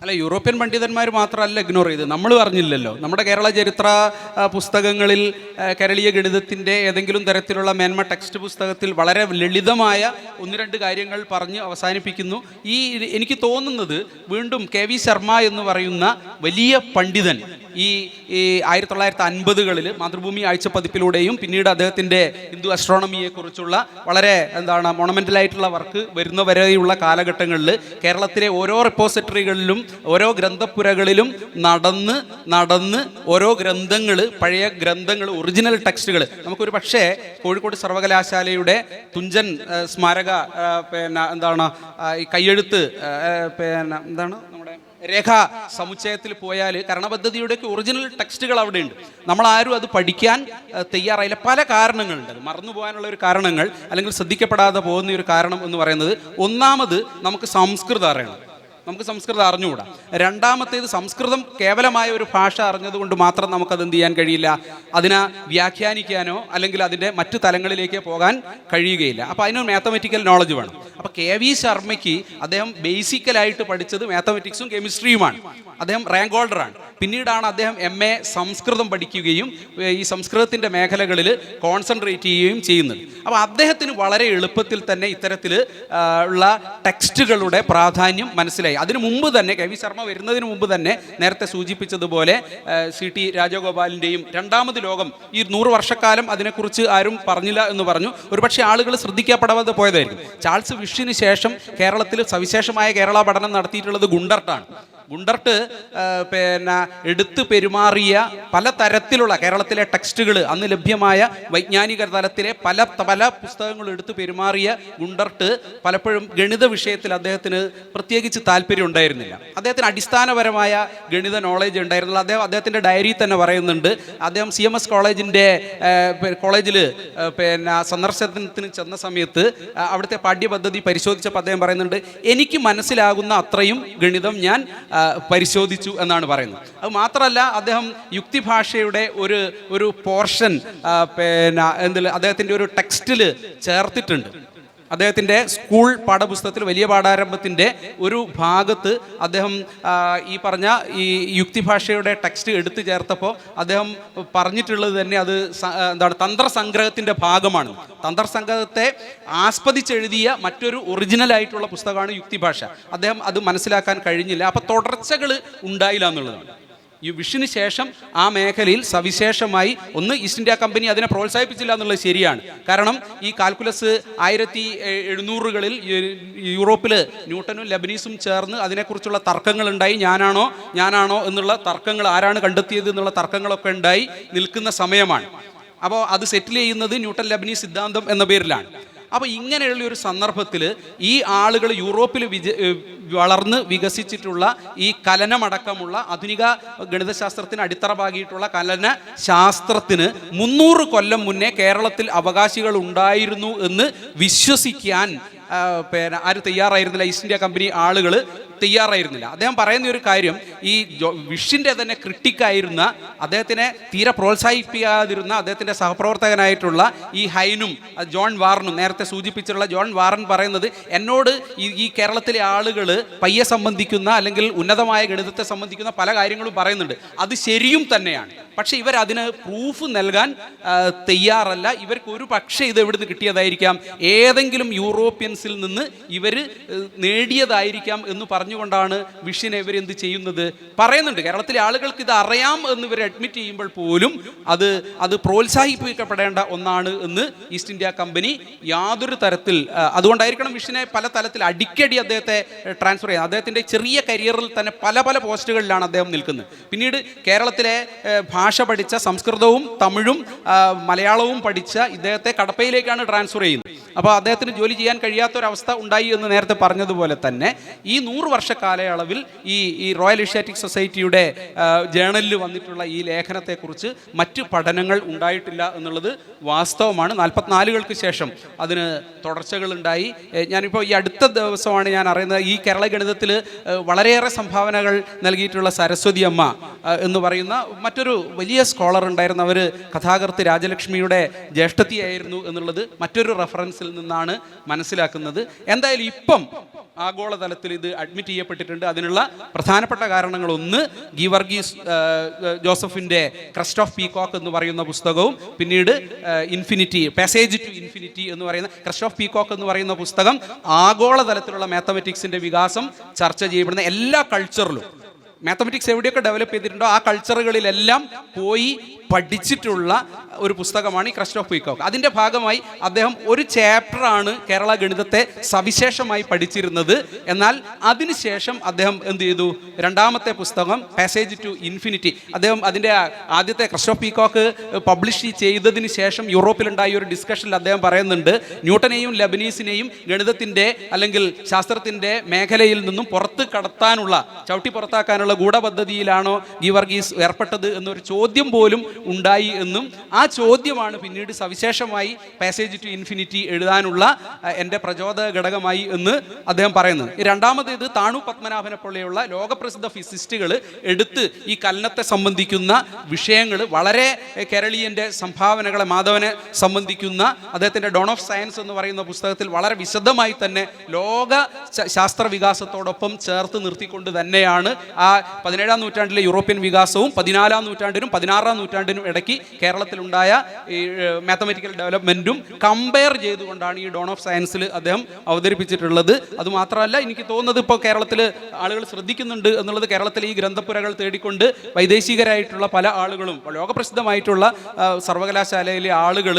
അല്ല, യൂറോപ്യൻ പണ്ഡിതന്മാർ മാത്രമല്ല ഇഗ്നോർ ചെയ്ത്. നമ്മൾ പറഞ്ഞില്ലല്ലോ, നമ്മുടെ കേരള ചരിത്ര പുസ്തകങ്ങളിൽ കേരളീയ ഗണിതത്തിൻ്റെ ഏതെങ്കിലും തരത്തിലുള്ള മേന്മ ടെക്സ്റ്റ് പുസ്തകത്തിൽ വളരെ ലളിതമായ 1-2 കാര്യങ്ങൾ പറഞ്ഞ് അവസാനിപ്പിക്കുന്നു. എനിക്ക് തോന്നുന്നത് വീണ്ടും KV ശർമ്മ എന്ന് പറയുന്ന വലിയ പണ്ഡിതൻ ഈ 1950കളിൽ മാതൃഭൂമി ആഴ്ചപ്പതിപ്പിലൂടെയും പിന്നീട് അദ്ദേഹത്തിൻ്റെ ഹിന്ദു അസ്ട്രോണമിയെക്കുറിച്ചുള്ള വളരെ മൊണമെൻ്റലായിട്ടുള്ള വർക്ക് വരുന്നവരെയുള്ള കാലഘട്ടങ്ങളിൽ കേരളത്തിലെ ഓരോ റിപ്പോസിറ്ററികളിലും ഓരോ ഗ്രന്ഥപ്പുരകളിലും നടന്ന് ഓരോ ഗ്രന്ഥങ്ങൾ, പഴയ ഗ്രന്ഥങ്ങൾ, ഒറിജിനൽ ടെക്സ്റ്റുകൾ നമുക്കൊരു പക്ഷേ കോഴിക്കോട് സർവകലാശാലയുടെ തുഞ്ചൻ സ്മാരക ഈ കയ്യെഴുത്ത് നമ്മുടെ രേഖാ സമുച്ചയത്തിൽ പോയാൽ കരണപദ്ധതിയുടെയൊക്കെ ഒറിജിനൽ ടെക്സ്റ്റുകൾ അവിടെ ഉണ്ട്. നമ്മളാരും അത് പഠിക്കാൻ തയ്യാറായില്ല. പല കാരണങ്ങളുണ്ട്. അത് മറന്നു പോകാനുള്ള ഒരു കാരണങ്ങൾ, അല്ലെങ്കിൽ ശ്രദ്ധിക്കപ്പെടാതെ പോകുന്ന ഒരു കാരണം എന്ന് പറയുന്നത്, ഒന്നാമത് നമുക്ക് സംസ്കൃതം അറിയണം, നമുക്ക് സംസ്കൃതം അറിഞ്ഞുകൂടാ. രണ്ടാമത്തേത്, സംസ്കൃതം കേവലമായ ഒരു ഭാഷ അറിഞ്ഞതുകൊണ്ട് മാത്രം നമുക്കത് എന്ത് ചെയ്യാൻ കഴിയില്ല, അതിനെ വ്യാഖ്യാനിക്കാനോ അല്ലെങ്കിൽ അതിൻ്റെ മറ്റു തലങ്ങളിലേക്ക് പോകാൻ കഴിയുകയില്ല. അപ്പോൾ അതിനൊരു മാത്തമെറ്റിക്കൽ നോളജ് വേണം. അപ്പോൾ KV ശർമ്മയ്ക്ക് അദ്ദേഹം ബേസിക്കലായിട്ട് പഠിച്ചത് മാത്തമെറ്റിക്സും കെമിസ്ട്രിയുമാണ്. അദ്ദേഹം റാങ്ക് ഹോൾഡറാണ്. പിന്നീടാണ് അദ്ദേഹം MA സംസ്കൃതം പഠിക്കുകയും ഈ സംസ്കൃതത്തിൻ്റെ മേഖലകളിൽ കോൺസെൻട്രേറ്റ് ചെയ്യുകയും ചെയ്യുന്നത്. അപ്പോൾ അദ്ദേഹത്തിന് വളരെ എളുപ്പത്തിൽ തന്നെ ഇത്തരത്തിൽ ഉള്ള ടെക്സ്റ്റുകളുടെ പ്രാധാന്യം മനസ്സിലായി. അതിനു മുമ്പ് തന്നെ, KV ശർമ്മ വരുന്നതിന് മുമ്പ് തന്നെ നേരത്തെ സൂചിപ്പിച്ചതുപോലെ CT രാജഗോപാലിൻ്റെയും രണ്ടാമത് ലോകം, ഈ 100 വർഷക്കാലം അതിനെക്കുറിച്ച് ആരും പറഞ്ഞില്ല എന്ന് പറഞ്ഞു. ഒരുപക്ഷെ ആളുകൾ ശ്രദ്ധിക്കപ്പെടാതെ പോയതായിരിക്കും. ചാൾസ് വിഷിന് ശേഷം കേരളത്തിൽ സവിശേഷമായ കേരള പഠനം നടത്തിയിട്ടുള്ളത് ഗുണ്ടർട്ടാണ്. ഗുണ്ടർട്ട് എടുത്തു പെരുമാറിയ പല തരത്തിലുള്ള കേരളത്തിലെ ടെക്സ്റ്റുകൾ, അന്ന് ലഭ്യമായ വൈജ്ഞാനിക തലത്തിലെ പല പുസ്തകങ്ങൾ എടുത്തു പെരുമാറിയ ഗുണ്ടർട്ട് പലപ്പോഴും ഗണിത വിഷയത്തിൽ അദ്ദേഹത്തിന് പ്രത്യേകിച്ച് താല്പര്യം ഉണ്ടായിരുന്നില്ല. അദ്ദേഹത്തിന് അടിസ്ഥാനപരമായ ഗണിത നോളേജ് ഉണ്ടായിരുന്നില്ല. അദ്ദേഹത്തിൻ്റെ ഡയറി തന്നെ പറയുന്നുണ്ട്, അദ്ദേഹം CMS കോളേജിൽ സന്ദർശനത്തിന് ചെന്ന സമയത്ത് അവിടുത്തെ പാഠ്യപദ്ധതി പരിശോധിച്ചപ്പോൾ അദ്ദേഹം പറയുന്നുണ്ട്, എനിക്ക് മനസ്സിലാകുന്ന അത്രയും ഗണിതം ഞാൻ പരിശോധിച്ചു എന്നാണ് പറയുന്നത്. അത് മാത്രമല്ല, അദ്ദേഹം യുക്തിഭാഷയുടെ ഒരു പോർഷൻ അദ്ദേഹത്തിൻ്റെ ഒരു ടെക്സ്റ്റിൽ ചേർത്തിട്ടുണ്ട്. അദ്ദേഹത്തിൻ്റെ സ്കൂൾ പാഠപുസ്തകത്തിൽ വലിയ പാഠാരംഭത്തിൻ്റെ ഒരു ഭാഗത്ത് അദ്ദേഹം ഈ പറഞ്ഞ ഈ യുക്തിഭാഷയുടെ ടെക്സ്റ്റ് എടുത്തു ചേർത്തപ്പോൾ അദ്ദേഹം പറഞ്ഞിട്ടുള്ളത് തന്നെ അത് തന്ത്രസംഗ്രഹത്തിൻ്റെ ഭാഗമാണ്. തന്ത്രസംഗ്രഹത്തെ ആസ്പദിച്ചെഴുതിയ മറ്റൊരു ഒറിജിനലായിട്ടുള്ള പുസ്തകമാണ് യുക്തിഭാഷ. അദ്ദേഹം അത് മനസ്സിലാക്കാൻ കഴിഞ്ഞില്ല. അപ്പോൾ തുടർച്ചകൾ ഉണ്ടായില്ല എന്നുള്ളതാണ്. ഈ വിഷിന് ശേഷം ആ മേഖലയിൽ സവിശേഷമായി ഒന്ന് ഈസ്റ്റ് ഇന്ത്യ കമ്പനി അതിനെ പ്രോത്സാഹിപ്പിച്ചില്ല എന്നുള്ളത് ശരിയാണ്. കാരണം ഈ കാൽക്കുലസ് 1700-കളിൽ യൂറോപ്പിൽ ന്യൂട്ടനും ലെബനീസും ചേർന്ന് അതിനെക്കുറിച്ചുള്ള തർക്കങ്ങളുണ്ടായി. ഞാനാണോ എന്നുള്ള തർക്കങ്ങൾ, ആരാണ് കണ്ടെത്തിയത് എന്നുള്ള തർക്കങ്ങളൊക്കെ ഉണ്ടായി നിൽക്കുന്ന സമയമാണ്. അപ്പോൾ അത് സെറ്റിൽ ചെയ്യുന്നത് ന്യൂട്ടൻ ലെബനീസ് സിദ്ധാന്തം എന്ന പേരിലാണ്. അപ്പോൾ ഇങ്ങനെയുള്ള ഒരു സന്ദർഭത്തിൽ ഈ ആളുകൾ യൂറോപ്പിൽ വളർന്ന് വികസിച്ചിട്ടുള്ള ഈ കലനമടക്കമുള്ള ആധുനിക ഗണിതശാസ്ത്രത്തിന് അടിത്തറ പാകിയിട്ടുള്ള കലന ശാസ്ത്രത്തിന് 300 കൊല്ലം മുന്നേ കേരളത്തിൽ അവകാശികൾ ഉണ്ടായിരുന്നു എന്ന് വിശ്വസിക്കാൻ ആര് തയ്യാറായിരുന്നില്ല? ഈസ്റ്റ് ഇന്ത്യ കമ്പനി ആളുകൾ തയ്യാറായിരുന്നില്ല. അദ്ദേഹം പറയുന്ന ഒരു കാര്യം, ഈ വിഷിൻ്റെ തന്നെ ക്രിട്ടിക്കായിരുന്ന, അദ്ദേഹത്തിനെ തീരെ പ്രോത്സാഹിപ്പിക്കാതിരുന്ന അദ്ദേഹത്തിൻ്റെ സഹപ്രവർത്തകനായിട്ടുള്ള ഈ ഹൈനും ജോൺ വാറനും, നേരത്തെ സൂചിപ്പിച്ചിട്ടുള്ള ജോൺ വാറൻ പറയുന്നത്, എന്നോട് ഈ കേരളത്തിലെ ആളുകൾ പയ്യെ സംബന്ധിക്കുന്ന അല്ലെങ്കിൽ ഉന്നതമായ ഗണിതത്തെ സംബന്ധിക്കുന്ന പല കാര്യങ്ങളും പറയുന്നുണ്ട്. അത് ശരിയും തന്നെയാണ്. പക്ഷേ ഇവരതിന് പ്രൂഫ് നൽകാൻ തയ്യാറല്ല. ഇവർക്ക് ഒരു പക്ഷേ ഇത് എവിടുന്ന് കിട്ടിയതായിരിക്കാം, ഏതെങ്കിലും യൂറോപ്യൻസിൽ നിന്ന് ഇവർ നേടിയതായിരിക്കാം എന്ന് പറഞ്ഞുകൊണ്ടാണ് വിഷിനെ ഇവരെന്ത് ചെയ്യുന്നത് പറയുന്നുണ്ട്. കേരളത്തിലെ ആളുകൾക്ക് ഇത് അറിയാം എന്ന് ഇവർ അഡ്മിറ്റ് ചെയ്യുമ്പോൾ പോലും അത് പ്രോത്സാഹിപ്പിക്കപ്പെടേണ്ട ഒന്നാണ് എന്ന് ഈസ്റ്റ് ഇന്ത്യ കമ്പനി യാതൊരു തരത്തിൽ, അതുകൊണ്ടായിരിക്കണം വിഷിനെ പല തലത്തിൽ അടിക്കടി അദ്ദേഹത്തെ ട്രാൻസ്ഫർ ചെയ്യുന്നത്. അദ്ദേഹത്തിൻ്റെ ചെറിയ കരിയറിൽ തന്നെ പല പോസ്റ്റുകളിലാണ് അദ്ദേഹം നിൽക്കുന്നത്. പിന്നീട് കേരളത്തിലെ ഭാഷ പഠിച്ച, സംസ്കൃതവും തമിഴും മലയാളവും പഠിച്ച ഇദ്ദേഹത്തെ കടപ്പയിലേക്കാണ് ട്രാൻസ്ഫർ ചെയ്യുന്നത്. അപ്പോൾ അദ്ദേഹത്തിന് ജോലി ചെയ്യാൻ കഴിയാത്തൊരവസ്ഥ ഉണ്ടായി എന്ന് നേരത്തെ പറഞ്ഞതുപോലെ തന്നെ ഈ 100 വർഷ കാലയളവിൽ ഈ റോയൽ ഏഷ്യാറ്റിക് സൊസൈറ്റിയുടെ ജേണലിൽ വന്നിട്ടുള്ള ഈ ലേഖനത്തെക്കുറിച്ച് മറ്റ് പഠനങ്ങൾ ഉണ്ടായിട്ടില്ല എന്നുള്ളത് വാസ്തവമാണ്. 44-കൾക്ക് ശേഷം അതിന് തുടർച്ചകളുണ്ടായി. ഞാനിപ്പോൾ ഈ അടുത്ത ദിവസമാണ് ഞാൻ അറിയുന്നത്, ഈ കേരള ഗണിതത്തിൽ വളരെയേറെ സംഭാവനകൾ നൽകിയിട്ടുള്ള സരസ്വതി അമ്മ എന്ന് പറയുന്ന മറ്റൊരു വലിയ സ്കോളർ ഉണ്ടായിരുന്നു. അവർ കഥാകൃത്ത് രാജലക്ഷ്മിയുടെ ജ്യേഷ്ഠത്തിയായിരുന്നു എന്നുള്ളത് മറ്റൊരു റെഫറൻസിൽ നിന്നാണ് മനസ്സിലാക്കുന്നത്. എന്തായാലും ഇപ്പം ആഗോളതലത്തിൽ ഇത് അഡ്മിറ്റ് ചെയ്യപ്പെട്ടിട്ടുണ്ട്. അതിനുള്ള പ്രധാനപ്പെട്ട കാരണങ്ങളൊന്ന് ഗീവർഗീസ് ജോസഫിൻ്റെ ക്രസ്റ്റ് ഓഫ് പീകോക്ക് എന്ന് പറയുന്ന പുസ്തകവും, പിന്നീട് ഇൻഫിനിറ്റി, പാസേജ് ടു ഇൻഫിനിറ്റി എന്ന് പറയുന്ന ക്രസ്റ്റ് ഓഫ് പീകോക്ക് എന്ന് പറയുന്ന പുസ്തകം ആഗോളതലത്തിലുള്ള മാത്തമാറ്റിക്സിൻ്റെ വികാസം ചർച്ച ചെയ്യപ്പെടുന്ന എല്ലാ കൾച്ചറിലും, മാത്തമാറ്റിക്സ് എവിടെയൊക്കെ ഡെവലപ്പ് ചെയ്തിട്ടുണ്ടോ ആ കൾച്ചറുകളിലെല്ലാം പോയി പഠിച്ചിട്ടുള്ള ഒരു പുസ്തകമാണ് ഈ ക്രസ്റ്റ് ഓഫ് പീകോക്ക്. അതിൻ്റെ ഭാഗമായി അദ്ദേഹം ഒരു ചാപ്റ്ററാണ് കേരള ഗണിതത്തെ സവിശേഷമായി പഠിച്ചിരുന്നത്. എന്നാൽ അതിനുശേഷം അദ്ദേഹം എന്ത് ചെയ്തു, രണ്ടാമത്തെ പുസ്തകം പാസേജ് ടു ഇൻഫിനിറ്റി, അദ്ദേഹം അതിൻ്റെ ആദ്യത്തെ ക്രസ്റ്റ് ഓഫ് പീകോക്ക് പബ്ലിഷ് ചെയ്തതിന് ശേഷം യൂറോപ്പിലുണ്ടായ ഒരു ഡിസ്കഷനിൽ അദ്ദേഹം പറയുന്നുണ്ട്, ന്യൂട്ടനെയും ലെബനീസിനെയും ഗണിതത്തിൻ്റെ അല്ലെങ്കിൽ ശാസ്ത്രത്തിൻ്റെ മേഖലയിൽ നിന്നും പുറത്ത് കടത്താനുള്ള, ചവിട്ടി പുറത്താക്കാനുള്ള ഗൂഢപദ്ധതിയിലാണോ ഗീവർഗീസ് ഏർപ്പെട്ടത് എന്നൊരു ചോദ്യം പോലും ഉണ്ടായി എന്നും, ആ ചോദ്യമാണ് പിന്നീട് സവിശേഷമായി പാസേജ് ടു ഇൻഫിനിറ്റി എഴുതാനുള്ള എൻ്റെ പ്രചോദക ഘടകമായി എന്ന് അദ്ദേഹം പറയുന്നത്. രണ്ടാമത് താണു പത്മനാഭനെ പോലെയുള്ള ലോകപ്രസിദ്ധ ഫിസിസ്റ്റുകൾ എടുത്ത് ഈ കലനത്തെ സംബന്ധിക്കുന്ന വിഷയങ്ങൾ, വളരെ കേരളീയൻ്റെ സംഭാവനകളെ, മാധവനെ സംബന്ധിക്കുന്ന അദ്ദേഹത്തിൻ്റെ ഡോൺ ഓഫ് സയൻസ് എന്ന് പറയുന്ന പുസ്തകത്തിൽ വളരെ വിശദമായി തന്നെ ലോക ശാസ്ത്ര വികാസത്തോടൊപ്പം ചേർത്ത് നിർത്തിക്കൊണ്ട് തന്നെയാണ് ആ 17-ാം നൂറ്റാണ്ടിലെ യൂറോപ്യൻ വികാസവും 14-ാം നൂറ്റാണ്ടിനും 16-ാം നൂറ്റാണ്ടിനും ഇടയ്ക്ക് കേരളത്തിലുണ്ടായ ഈ മാത്തമാറ്റിക്കൽ ഡെവലപ്മെൻറ്റും കമ്പയർ ചെയ്തുകൊണ്ടാണ് ഈ ഡോൺ ഓഫ് സയൻസിൽ അദ്ദേഹം അവതരിപ്പിച്ചിട്ടുള്ളത്. അതുമാത്രമല്ല, എനിക്ക് തോന്നുന്നത് ഇപ്പോൾ കേരളത്തിൽ ആളുകൾ ശ്രദ്ധിക്കുന്നുണ്ട് എന്നുള്ളത്, കേരളത്തിലെ ഈ ഗ്രന്ഥപ്പുരകൾ തേടിക്കൊണ്ട് വൈദേശികരായിട്ടുള്ള പല ആളുകളും, ലോകപ്രസിദ്ധമായിട്ടുള്ള സർവകലാശാലയിലെ ആളുകൾ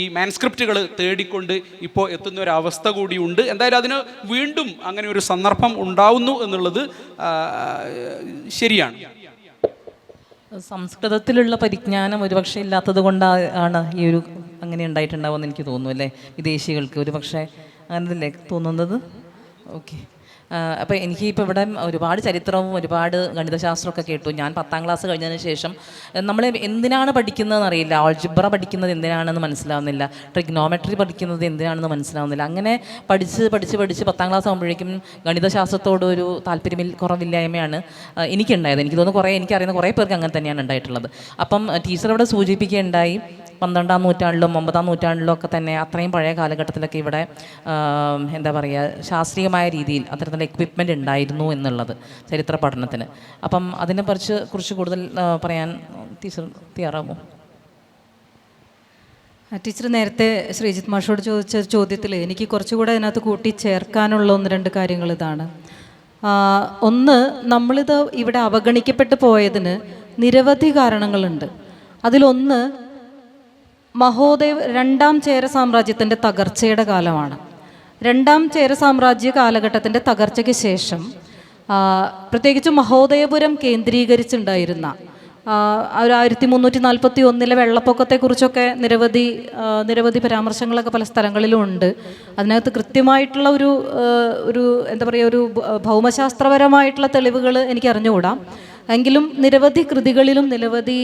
ഈ മാൻസ്ക്രിപ്റ്റുകൾ തേടിക്കൊണ്ട് ഇപ്പോൾ എത്തുന്ന ഒരു അവസ്ഥ കൂടിയുണ്ട്. എന്തായാലും അതിന് വീണ്ടും അങ്ങനെ ഒരു സന്ദർഭം ഉണ്ടാവുന്നു എന്നുള്ളത് ശരിയാണ്. സംസ്കൃതത്തിലുള്ള പരിജ്ഞാനം ഒരുപക്ഷെ ഇല്ലാത്തത് കൊണ്ടാണ് ഈ ഒരു അങ്ങനെ ഉണ്ടായിട്ടുണ്ടാവുമെന്ന് എനിക്ക് തോന്നുന്നു, അല്ലേ? വിദേശികൾക്ക് ഒരുപക്ഷെ അങ്ങനല്ലേ തോന്നുന്നത്? ഓക്കെ. അപ്പോൾ എനിക്ക് ഇപ്പോൾ ഇവിടെ ഒരുപാട് ചരിത്രവും ഒരുപാട് ഗണിതശാസ്ത്രമൊക്കെ കേട്ടു. ഞാൻ 10ാം ക്ലാസ് കഴിഞ്ഞതിന് ശേഷം നമ്മൾ എന്തിനാണ് പഠിക്കുന്നതെന്ന് അറിയില്ല. ആൾജിബ്ര പഠിക്കുന്നത് എന്തിനാണെന്ന് മനസ്സിലാവുന്നില്ല, ട്രിഗ്നോമെട്രി പഠിക്കുന്നത് എന്തിനാണെന്ന് മനസ്സിലാവുന്നില്ല. അങ്ങനെ പഠിച്ച് 10ാം ക്ലാസ് ആകുമ്പോഴേക്കും ഗണിതശാസ്ത്രത്തോട് ഒരു കുറവില്ലായ്മയാണ് എനിക്കുണ്ടായത്. എനിക്ക് തോന്നുന്നു എനിക്കറിയുന്ന കുറേ പേർക്ക് അങ്ങനെ തന്നെയാണ് ഉണ്ടായിട്ടുള്ളത്. അപ്പം ടീച്ചർ ഇവിടെ സൂചിപ്പിക്കുകയുണ്ടായി, 12ാം നൂറ്റാണ്ടിലും 9ാം നൂറ്റാണ്ടിലും ഒക്കെ തന്നെ അത്രയും പഴയ കാലഘട്ടത്തിലൊക്കെ ഇവിടെ എന്താ പറയുക, ശാസ്ത്രീയമായ രീതിയിൽ അത്തരത്തിലുള്ള എക്വിപ്മെൻറ്റ് ഉണ്ടായിരുന്നു എന്നുള്ളത് ചരിത്ര പഠനത്തിന്. അപ്പം അതിനെക്കുറിച്ച് കൂടുതൽ പറയാൻ ടീച്ചർ തയ്യാറാകുമോ? ടീച്ചർ നേരത്തെ ശ്രീജിത്ത് മാഷോട് ചോദിച്ച ചോദ്യത്തിൽ എനിക്ക് കുറച്ചുകൂടെ അതിനകത്ത് കൂട്ടി ചേർക്കാനുള്ള 1-2 കാര്യങ്ങൾ ഇതാണ്. ഒന്ന്, നമ്മളിത് ഇവിടെ അവഗണിക്കപ്പെട്ടു പോയതിന് നിരവധി കാരണങ്ങളുണ്ട്. അതിലൊന്ന് രണ്ടാം ചേര സാമ്രാജ്യത്തിൻ്റെ തകർച്ചയുടെ കാലമാണ്. രണ്ടാം ചേര സാമ്രാജ്യ കാലഘട്ടത്തിൻ്റെ തകർച്ചയ്ക്ക് ശേഷം പ്രത്യേകിച്ച് മഹോദയപുരം കേന്ദ്രീകരിച്ചുണ്ടായിരുന്ന 1341 വെള്ളപ്പൊക്കത്തെക്കുറിച്ചൊക്കെ നിരവധി പരാമർശങ്ങളൊക്കെ പല സ്ഥലങ്ങളിലും ഉണ്ട്. അതിനകത്ത് കൃത്യമായിട്ടുള്ള ഒരു എന്താ പറയുക, ഒരു ഭൗമശാസ്ത്രപരമായിട്ടുള്ള തെളിവുകൾ എനിക്ക് അറിഞ്ഞുകൂടാ. എങ്കിലും നിരവധി കൃതികളിലും നിരവധി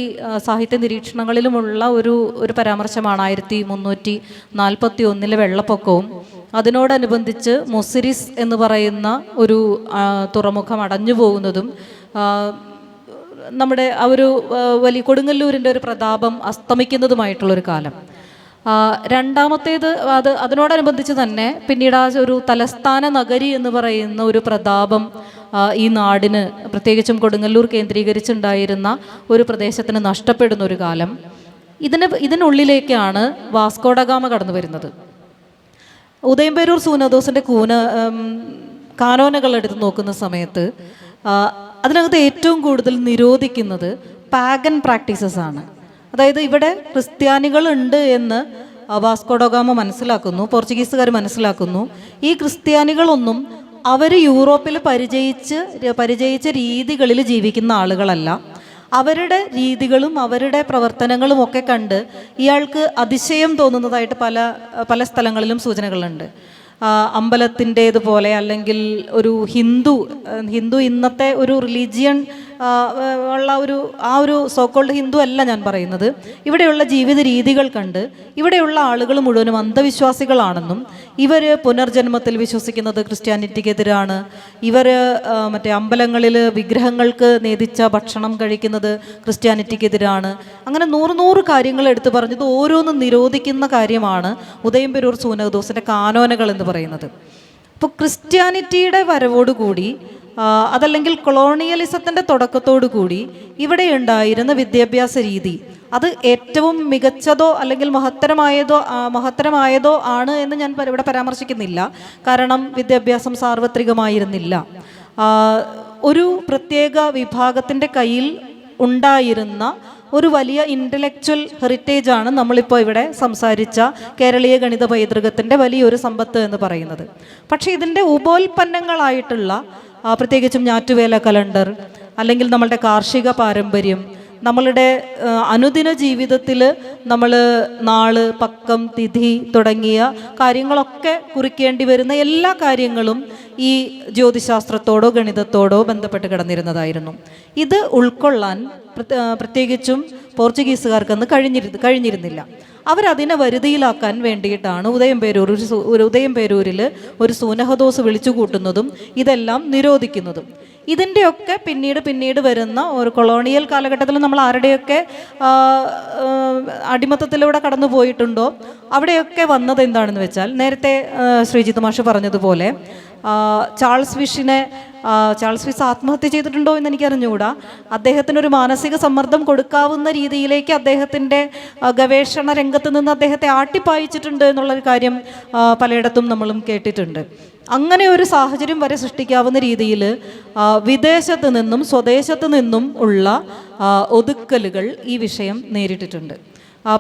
സാഹിത്യ നിരീക്ഷണങ്ങളിലുമുള്ള ഒരു പരാമർശമാണ് 1341 വെള്ളപ്പൊക്കവും അതിനോടനുബന്ധിച്ച് മൊസിരിസ് എന്ന് പറയുന്ന ഒരു തുറമുഖം അടഞ്ഞു പോകുന്നതും നമ്മുടെ വലിയ കൊടുങ്ങല്ലൂരിൻ്റെ ഒരു പ്രതാപം അസ്തമിക്കുന്നതുമായിട്ടുള്ളൊരു കാലം. രണ്ടാമത്തേത് അതിനോടനുബന്ധിച്ച് തന്നെ പിന്നീട് ഒരു തലസ്ഥാന നഗരി എന്ന് പറയുന്ന ഒരു പ്രതാപം ഈ നാടിന്, പ്രത്യേകിച്ചും കൊടുങ്ങല്ലൂർ കേന്ദ്രീകരിച്ചുണ്ടായിരുന്ന ഒരു പ്രദേശത്തിന് നഷ്ടപ്പെടുന്ന ഒരു കാലം. ഇതിനുള്ളിലേക്കാണ് വാസ്കോഡഗാമ കടന്നു വരുന്നത്. ഉദയംപേരൂർ സൂനദോസിൻ്റെ കാനോനകൾ എടുത്ത് നോക്കുന്ന സമയത്ത് അതിനകത്ത് ഏറ്റവും കൂടുതൽ നിരോധിക്കുന്നത് പാഗൻ പ്രാക്ടീസസ് ആണ്. അതായത് ഇവിടെ ക്രിസ്ത്യാനികളുണ്ട് എന്ന് വാസ്കോഡഗാമ മനസ്സിലാക്കുന്നു, പോർച്ചുഗീസുകാർ മനസ്സിലാക്കുന്നു. ഈ ക്രിസ്ത്യാനികളൊന്നും അവർ യൂറോപ്പിൽ പരിചയിച്ച രീതികളിൽ ജീവിക്കുന്ന ആളുകളല്ല. അവരുടെ രീതികളും അവരുടെ പ്രവർത്തനങ്ങളും ഒക്കെ കണ്ട് ഇയാൾക്ക് അതിശയം തോന്നുന്നതായിട്ട് പല സ്ഥലങ്ങളിലും സൂചനകളുണ്ട്. അമ്പലത്തിൻ്റേതുപോലെ അല്ലെങ്കിൽ ഒരു ഹിന്ദു ഇന്നത്തെ ഒരു റിലീജിയൻ ഉള്ള ഒരു സോക്കോൾഡ് ഹിന്ദു അല്ല ഞാൻ പറയുന്നത്. ഇവിടെയുള്ള ജീവിത രീതികൾ കണ്ട് ഇവിടെയുള്ള ആളുകൾ മുഴുവനും അന്ധവിശ്വാസികളാണെന്നും ഇവർ പുനർജന്മത്തിൽ വിശ്വസിക്കുന്നത് ക്രിസ്ത്യാനിറ്റിക്കെതിരാണ്, ഇവർ മറ്റേ അമ്പലങ്ങളിൽ വിഗ്രഹങ്ങൾക്ക് നേദിച്ച ഭക്ഷണം കഴിക്കുന്നത് ക്രിസ്ത്യാനിറ്റിക്കെതിരാണ്, അങ്ങനെ 100 കാര്യങ്ങൾ എടുത്തു പറഞ്ഞത് ഓരോന്നും നിരോധിക്കുന്ന കാര്യമാണ് ഉദയംപേരൂർ സൂനദോസിൻ്റെ കാനോനകൾ എന്ന് പറയുന്നത്. അപ്പോൾ ക്രിസ്ത്യാനിറ്റിയുടെ വരവോടുകൂടി അതല്ലെങ്കിൽ കൊളോണിയലിസത്തിൻ്റെ തുടക്കത്തോടു കൂടി ഇവിടെ ഉണ്ടായിരുന്ന വിദ്യാഭ്യാസ രീതി അത് ഏറ്റവും മികച്ചതോ അല്ലെങ്കിൽ മഹത്തരമായതോ ആണ് എന്ന് ഞാൻ ഇവിടെ പരാമർശിക്കുന്നില്ല. കാരണം വിദ്യാഭ്യാസം സാർവത്രികമായിരുന്നില്ല. ഒരു പ്രത്യേക വിഭാഗത്തിൻ്റെ കയ്യിൽ ഉണ്ടായിരുന്ന ഒരു വലിയ ഇൻ്റലക്ച്വൽ ഹെറിറ്റേജ് ആണ് നമ്മളിപ്പോൾ ഇവിടെ സംസാരിച്ച കേരളീയ ഗണിത പൈതൃകത്തിൻ്റെ വലിയൊരു സമ്പത്ത് എന്ന് പറയുന്നത്. പക്ഷേ ഇതിൻ്റെ ഉപോൽപ്പന്നങ്ങളായിട്ടുള്ള പ്രത്യേകിച്ചും ഞാറ്റുവേല കലണ്ടർ അല്ലെങ്കിൽ നമ്മളുടെ കാർഷിക പാരമ്പര്യം, നമ്മളുടെ അനുദിന ജീവിതത്തിൽ നമ്മൾ നാള്, പക്കം, തിഥി തുടങ്ങിയ കാര്യങ്ങളൊക്കെ കുറിക്കേണ്ടി വരുന്ന എല്ലാ കാര്യങ്ങളും ഈ ജ്യോതിശാസ്ത്രത്തോടോ ഗണിതത്തോടോ ബന്ധപ്പെട്ട് കിടന്നിരുന്നതായിരുന്നു. ഇത് ഉൾക്കൊള്ളാൻ പ്രത്യേകിച്ചും പോർച്ചുഗീസുകാർക്കൊന്ന് കഴിഞ്ഞിരുന്നില്ല. അവരതിനെ വരുതിയിലാക്കാൻ വേണ്ടിയിട്ടാണ് ഉദയംപേരൂരിൽ ഒരു സൂനഹദോസ് വിളിച്ചു കൂട്ടുന്നതും ഇതെല്ലാം നിരോധിക്കുന്നതും. ഇതിൻ്റെയൊക്കെ പിന്നീട് വരുന്ന ഒരു കൊളോണിയൽ കാലഘട്ടത്തിൽ നമ്മൾ ആരുടെയൊക്കെ അടിമത്തത്തിലൂടെ കടന്നു പോയിട്ടുണ്ടോ അവിടെയൊക്കെ വന്നത് എന്താണെന്ന് വെച്ചാൽ, നേരത്തെ ശ്രീജിത്ത് മാഷ് പറഞ്ഞതുപോലെ ചാൾസ് വിസ് ആത്മഹത്യ ചെയ്തിട്ടുണ്ടോ എന്ന് എനിക്കറിഞ്ഞുകൂടാ. അദ്ദേഹത്തിനൊരു മാനസിക സമ്മർദ്ദം കൊടുക്കാവുന്ന രീതിയിലേക്ക് അദ്ദേഹത്തിൻ്റെ ഗവേഷണ രംഗത്ത് നിന്ന് അദ്ദേഹത്തെ ആട്ടിപ്പായിച്ചിട്ടുണ്ട് എന്നുള്ളൊരു കാര്യം പലയിടത്തും നമ്മളും കേട്ടിട്ടുണ്ട്. അങ്ങനെ ഒരു സാഹചര്യം വരെ സൃഷ്ടിക്കാവുന്ന രീതിയിൽ വിദേശത്ത് നിന്നും സ്വദേശത്ത് നിന്നും ഉള്ള ഒതുക്കലുകൾ ഈ വിഷയം നേരിട്ടിട്ടുണ്ട്.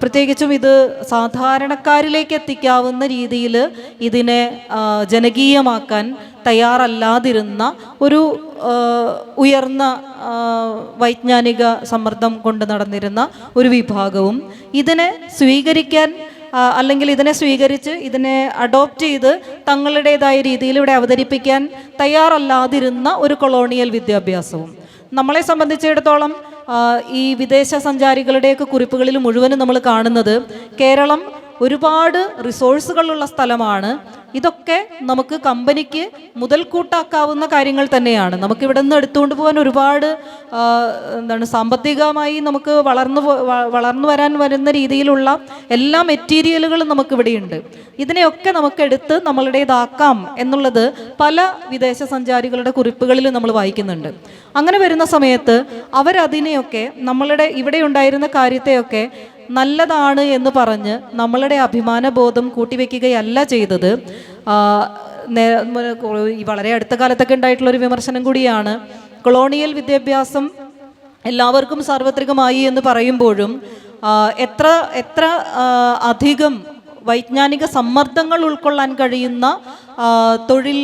പ്രത്യേകിച്ചും ഇത് സാധാരണക്കാരിലേക്ക് എത്തിക്കാവുന്ന രീതിയിൽ ഇതിനെ ജനകീയമാക്കാൻ തയ്യാറല്ലാതിരുന്ന ഒരു ഉയർന്ന വൈജ്ഞാനിക സമ്മർദ്ദം കൊണ്ട് നടന്നിരുന്ന ഒരു വിഭാഗവും ഇതിനെ സ്വീകരിക്കാൻ അല്ലെങ്കിൽ ഇതിനെ സ്വീകരിച്ച് ഇതിനെ അഡോപ്റ്റ് ചെയ്ത് തങ്ങളുടേതായ രീതിയിൽ ഇവിടെ അവതരിപ്പിക്കാൻ തയ്യാറല്ലാതിരുന്ന ഒരു കൊളോണിയൽ വിദ്യാഭ്യാസവും. നമ്മളെ സംബന്ധിച്ചിടത്തോളം ഈ വിദേശ സഞ്ചാരികളുടെയൊക്കെ കുറിപ്പുകളിൽ മുഴുവനും നമ്മൾ കാണുന്നത് കേരളം ഒരുപാട് റിസോഴ്സുകളുള്ള സ്ഥലമാണ്, ഇതൊക്കെ നമുക്ക് കമ്പനിക്ക് മുതൽക്കൂട്ടാക്കാവുന്ന കാര്യങ്ങൾ തന്നെയാണ്. നമുക്കിവിടെ നിന്ന് എടുത്തുകൊണ്ട് പോകാൻ ഒരുപാട് സാമ്പത്തികമായി നമുക്ക് വളർന്നു വരുന്ന രീതിയിലുള്ള എല്ലാ മെറ്റീരിയലുകളും നമുക്കിവിടെയുണ്ട്. ഇതിനെയൊക്കെ നമുക്കെടുത്ത് നമ്മളുടേതാക്കാം എന്നുള്ളത് പല വിദേശ സഞ്ചാരികളുടെ കുറിപ്പുകളിൽ നമ്മൾ വായിക്കുന്നുണ്ട്. അങ്ങനെ വരുന്ന സമയത്ത് അവരതിനെയൊക്കെ നമ്മളുടെ ഇവിടെ ഉണ്ടായിരുന്ന കാര്യത്തെയൊക്കെ നല്ലതാണ് എന്ന് പറഞ്ഞ് നമ്മളുടെ അഭിമാനബോധം കൂട്ടിവെക്കുകയല്ല ചെയ്തത്. ഈ വളരെ അടുത്ത കാലത്തൊക്കെ ഉണ്ടായിട്ടുള്ളൊരു വിമർശനം കൂടിയാണ്, കൊളോണിയൽ വിദ്യാഭ്യാസം എല്ലാവർക്കും സാർവത്രികമായി എന്ന് പറയുമ്പോഴും എത്ര എത്ര അധികം വൈജ്ഞാനിക സമ്മർദ്ദങ്ങൾ ഉൾക്കൊള്ളാൻ കഴിയുന്ന തൊഴിൽ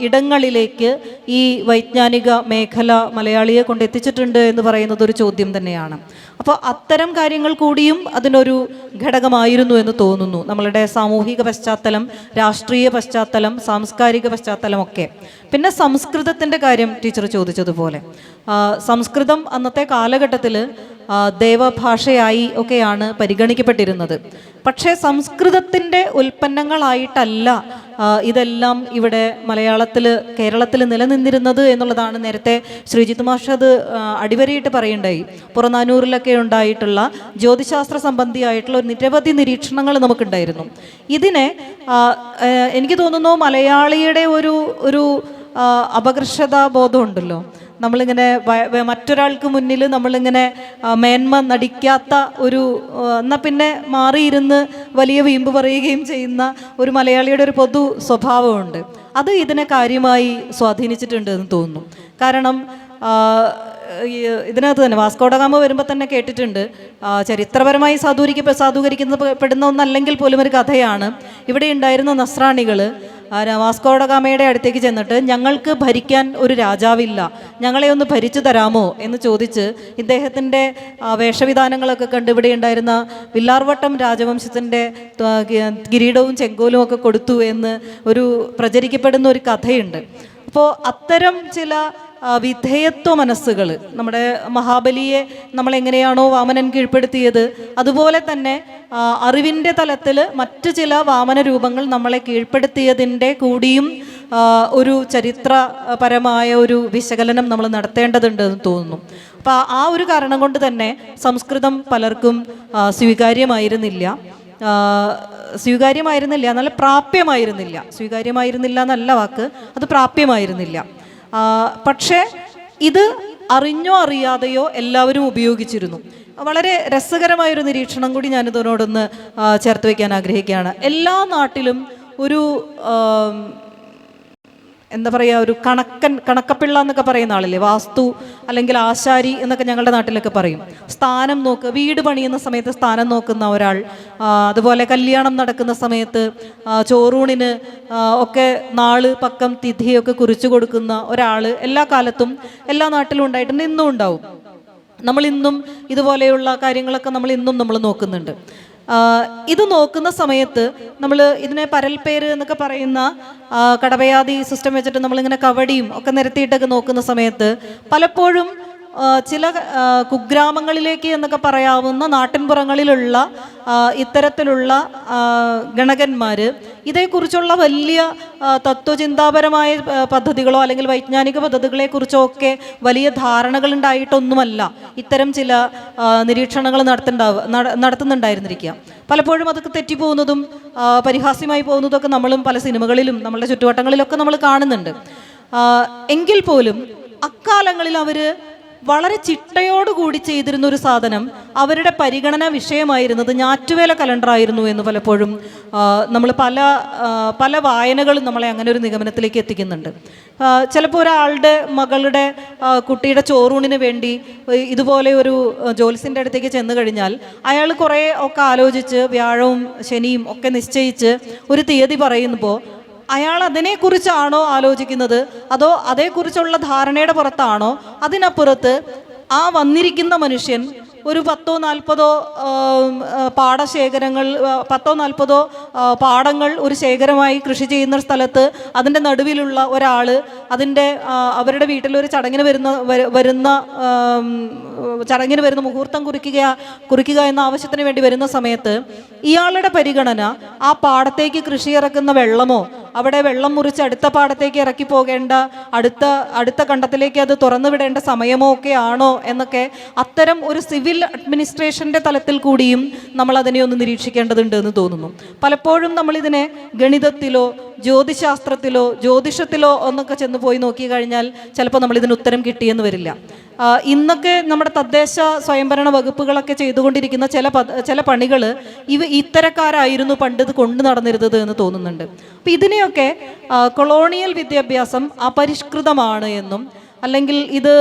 ഇടങ്ങളിലേക്ക് ഈ വൈജ്ഞാനിക മേഖല മലയാളിയെ കൊണ്ടെത്തിച്ചിട്ടുണ്ട് എന്ന് പറയുന്നത് ഒരു ചോദ്യം തന്നെയാണ്. അപ്പോൾ അത്തരം കാര്യങ്ങൾ കൂടിയും അതിനൊരു ഘടകമായിരുന്നു എന്ന് തോന്നുന്നു. നമ്മളുടെ സാമൂഹിക പശ്ചാത്തലം, രാഷ്ട്രീയ പശ്ചാത്തലം, സാംസ്കാരിക പശ്ചാത്തലം ഒക്കെ. പിന്നെ സംസ്കൃതത്തിൻ്റെ കാര്യം ടീച്ചർ ചോദിച്ചതുപോലെ, സംസ്കൃതം അന്നത്തെ കാലഘട്ടത്തിൽ ദേവഭാഷയായി ഒക്കെയാണ് പരിഗണിക്കപ്പെട്ടിരുന്നത്. പക്ഷേ സംസ്കൃതത്തിൻ്റെ ഉൽപ്പന്നങ്ങളായിട്ടല്ല ഇതെല്ലാം ഇവിടെ കേരളത്തിൽ നിലനിന്നിരുന്നത് എന്നുള്ളതാണ് നേരത്തെ ശ്രീജിത്ത് മാഷ് അത് അടിവരയിട്ട് പറയുണ്ടായി. പുറനാനൂറിലൊക്കെ ഉണ്ടായിട്ടുള്ള ജ്യോതിശാസ്ത്ര സംബന്ധിയായിട്ടുള്ള ഒരു നിരവധി നിരീക്ഷണങ്ങൾ നമുക്കുണ്ടായിരുന്നു. ഇതിനെ എനിക്ക് തോന്നുന്നു മലയാളിയുടെ ഒരു അപകർഷതാ ബോധമുണ്ടല്ലോ. നമ്മളിങ്ങനെ മറ്റൊരാൾക്ക് മുന്നിൽ നമ്മളിങ്ങനെ മേന്മ നടിക്കാത്ത എന്നാൽ പിന്നെ മാറിയിരുന്ന് വലിയ വീമ്പ് പറയുകയും ചെയ്യുന്ന ഒരു മലയാളിയുടെ ഒരു പൊതു സ്വഭാവമുണ്ട്. അത് ഇതിനെ കാര്യമായി സ്വാധീനിച്ചിട്ടുണ്ട് എന്ന് തോന്നുന്നു. കാരണം ഇതിനകത്ത് തന്നെ വാസ്കോഡഗാമ വരുമ്പോൾ തന്നെ കേട്ടിട്ടുണ്ട്, ചരിത്രപരമായി സാധൂകരിക്കപ്പെടുന്ന ഒന്നല്ലെങ്കിൽ പോലും ഒരു കഥയാണ്. ഇവിടെ ഉണ്ടായിരുന്ന നസ്രാണികൾ വാസ്കോഡഗാമയുടെ അടുത്തേക്ക് ചെന്നിട്ട്, ഞങ്ങൾക്ക് ഭരിക്കാൻ ഒരു രാജാവില്ല, ഞങ്ങളെ ഒന്ന് ഭരിച്ചു തരാമോ എന്ന് ചോദിച്ച് ഇദ്ദേഹത്തിൻ്റെ വേഷവിധാനങ്ങളൊക്കെ കണ്ട് ഇവിടെ ഉണ്ടായിരുന്ന വില്ലാർവട്ടം രാജവംശത്തിൻ്റെ കിരീടവും ചെങ്കോലും ഒക്കെ കൊടുത്തു എന്ന് പ്രചരിക്കപ്പെടുന്ന ഒരു കഥയുണ്ട്. അപ്പോൾ അത്തരം ചില വിധേയത്വ മനസ്സുകൾ, നമ്മുടെ മഹാബലിയെ നമ്മളെങ്ങനെയാണോ വാമനൻ കീഴ്പ്പെടുത്തിയത്, അതുപോലെ തന്നെ അറിവിൻ്റെ തലത്തിൽ മറ്റു ചില വാമന രൂപങ്ങൾ നമ്മളെ കീഴ്പ്പെടുത്തിയതിൻ്റെ കൂടിയും ഒരു ചരിത്രപരമായ ഒരു വിശകലനം നമ്മൾ നടത്തേണ്ടതുണ്ട് എന്ന് തോന്നുന്നു. അപ്പോൾ ആ ഒരു കാരണം കൊണ്ട് തന്നെ സംസ്കൃതം പലർക്കും സ്വീകാര്യമായിരുന്നില്ല, നല്ല പ്രാപ്യമായിരുന്നില്ല എന്നല്ല വാക്ക്, അത് പ്രാപ്യമായിരുന്നില്ല. പക്ഷേ ഇത് അറിഞ്ഞോ അറിയാതെയോ എല്ലാവരും ഉപയോഗിച്ചിരുന്നു. വളരെ രസകരമായൊരു നിരീക്ഷണം കൂടി ഞാനിതിനോടൊന്ന് ചേർത്ത് വയ്ക്കാൻ ആഗ്രഹിക്കുകയാണ്. എല്ലാ നാട്ടിലും ഒരു എന്താ പറയുക, ഒരു കണക്കപ്പിള്ള എന്നൊക്കെ പറയുന്ന ആളില്ലേ, വാസ്തു അല്ലെങ്കിൽ ആശാരി എന്നൊക്കെ ഞങ്ങളുടെ നാട്ടിലൊക്കെ പറയും. സ്ഥാനം നോക്കുക, വീട് പണിയുന്ന സമയത്ത് സ്ഥാനം നോക്കുന്ന ഒരാൾ, അതുപോലെ കല്യാണം നടക്കുന്ന സമയത്ത് ചോറൂണിന് ഒക്കെ നാള് പക്കം തിഥിയൊക്കെ കുറിച്ചു കൊടുക്കുന്ന ഒരാൾ എല്ലാ കാലത്തും എല്ലാ നാട്ടിലും ഉണ്ടായിട്ടുണ്ട്, ഇന്നും ഉണ്ടാവും. നമ്മളിന്നും ഇതുപോലെയുള്ള കാര്യങ്ങളൊക്കെ നമ്മൾ നോക്കുന്നുണ്ട്. ഇത് നോക്കുന്ന സമയത്ത് നമ്മൾ ഇതിനെ പരൽപ്പേര് എന്നൊക്കെ പറയുന്ന കടവയാതി സിസ്റ്റം വെച്ചിട്ട് നമ്മളിങ്ങനെ കവടിയും ഒക്കെ നിരത്തിയിട്ടൊക്കെ നോക്കുന്ന സമയത്ത് പലപ്പോഴും ചില കുഗ്രാമങ്ങളിലേക്ക് എന്നൊക്കെ പറയാവുന്ന നാട്ടിൻപുറങ്ങളിലുള്ള ഇത്തരത്തിലുള്ള ഗണകന്മാർ ഇതേക്കുറിച്ചുള്ള വലിയ തത്വചിന്താപരമായ പദ്ധതികളോ അല്ലെങ്കിൽ വൈജ്ഞാനിക പദ്ധതികളെക്കുറിച്ചോ ഒക്കെ വലിയ ധാരണകളുണ്ടായിട്ടൊന്നുമല്ല ഇത്തരം ചില നിരീക്ഷണങ്ങൾ നടത്തുന്നുണ്ടായിരുന്നിരിക്കുക. പലപ്പോഴും അതൊക്കെ തെറ്റിപ്പോകുന്നതും പരിഹാസ്യമായി പോകുന്നതും ഒക്കെ നമ്മളും പല സിനിമകളിലും നമ്മളുടെ ചുറ്റുവട്ടങ്ങളിലൊക്കെ നമ്മൾ കാണുന്നുണ്ട്. എങ്കിൽ പോലും അക്കാലങ്ങളിൽ അവർ വളരെ ചിട്ടയോടുകൂടി ചെയ്തിരുന്ന ഒരു സാധനം, അവരുടെ പരിഗണനാ വിഷയമായിരുന്നത് ഞാറ്റുവേല കലണ്ടറായിരുന്നു എന്ന് പലപ്പോഴും നമ്മൾ പല വായനകളും നമ്മളെ അങ്ങനെ ഒരു നിഗമനത്തിലേക്ക് എത്തിക്കുന്നുണ്ട്. ചിലപ്പോൾ ഒരാളുടെ മകളുടെ കുട്ടിയുടെ ചോറൂണിന് വേണ്ടി ഇതുപോലെ ഒരു ജോലിസിൻ്റെ അടുത്തേക്ക് ചെന്ന് കഴിഞ്ഞാൽ അയാൾ കുറേ ഒക്കെ ആലോചിച്ച് വ്യാഴവും ശനിയും ഒക്കെ നിശ്ചയിച്ച് ഒരു തീയതി പറയുമ്പോൾ അയാൾ അതിനെക്കുറിച്ചാണോ ആലോചിക്കുന്നത്, അതോ അതേക്കുറിച്ചുള്ള ധാരണയുടെ പുറത്താണോ? അതിനപ്പുറത്ത് ആ വന്നിരിക്കുന്ന മനുഷ്യൻ ഒരു 10-40 പാടശേഖരങ്ങൾ 10-40 പാടങ്ങൾ ഒരു ശേഖരമായി കൃഷി ചെയ്യുന്ന സ്ഥലത്ത് അതിൻ്റെ നടുവിലുള്ള ഒരാൾ അവരുടെ വീട്ടിലൊരു ചടങ്ങിന് വരുന്ന മുഹൂർത്തം കുറിക്കുക എന്ന ആവശ്യത്തിന് വേണ്ടി വരുന്ന സമയത്ത് ഇയാളുടെ പരിഗണന ആ പാടത്തേക്ക് കൃഷി ഇറക്കുന്ന വെള്ളമോ അവിടെ വെള്ളം മുറിച്ച് അടുത്ത പാടത്തേക്ക് ഇറക്കി പോകേണ്ട അടുത്ത കണ്ടത്തിലേക്ക് അത് തുറന്നു വിടേണ്ട സമയമോ ഒക്കെ ആണോ എന്നൊക്കെ അത്തരം ഒരു സിവിൽ അഡ്മിനിസ്ട്രേഷൻ്റെ തലത്തിൽ കൂടിയും നമ്മൾ അതിനെ ഒന്ന് നിരീക്ഷിക്കേണ്ടതുണ്ട് എന്ന് തോന്നുന്നു. പലപ്പോഴും നമ്മളിതിനെ ഗണിതത്തിലോ ജ്യോതിശാസ്ത്രത്തിലോ ജ്യോതിഷത്തിലോ ഒന്നൊക്കെ ചെന്ന് പോയി നോക്കി കഴിഞ്ഞാൽ ചിലപ്പോൾ നമ്മൾ ഇതിന് ഉത്തരം കിട്ടിയെന്ന് വരില്ല. ഇന്നൊക്കെ നമ്മുടെ തദ്ദേശ സ്വയംഭരണ വകുപ്പുകളൊക്കെ ചെയ്തുകൊണ്ടിരിക്കുന്ന ചില പണികൾ ഇത്തരക്കാരായിരുന്നു പണ്ട് ഇത് കൊണ്ടു നടന്നിരുന്നത് എന്ന് തോന്നുന്നുണ്ട്. അപ്പം ഇതിനെയൊക്കെ കൊളോണിയൽ വിദ്യാഭ്യാസം അപരിഷ്കൃതമാണ് എന്നും അല്ലെങ്കിൽ ഇത്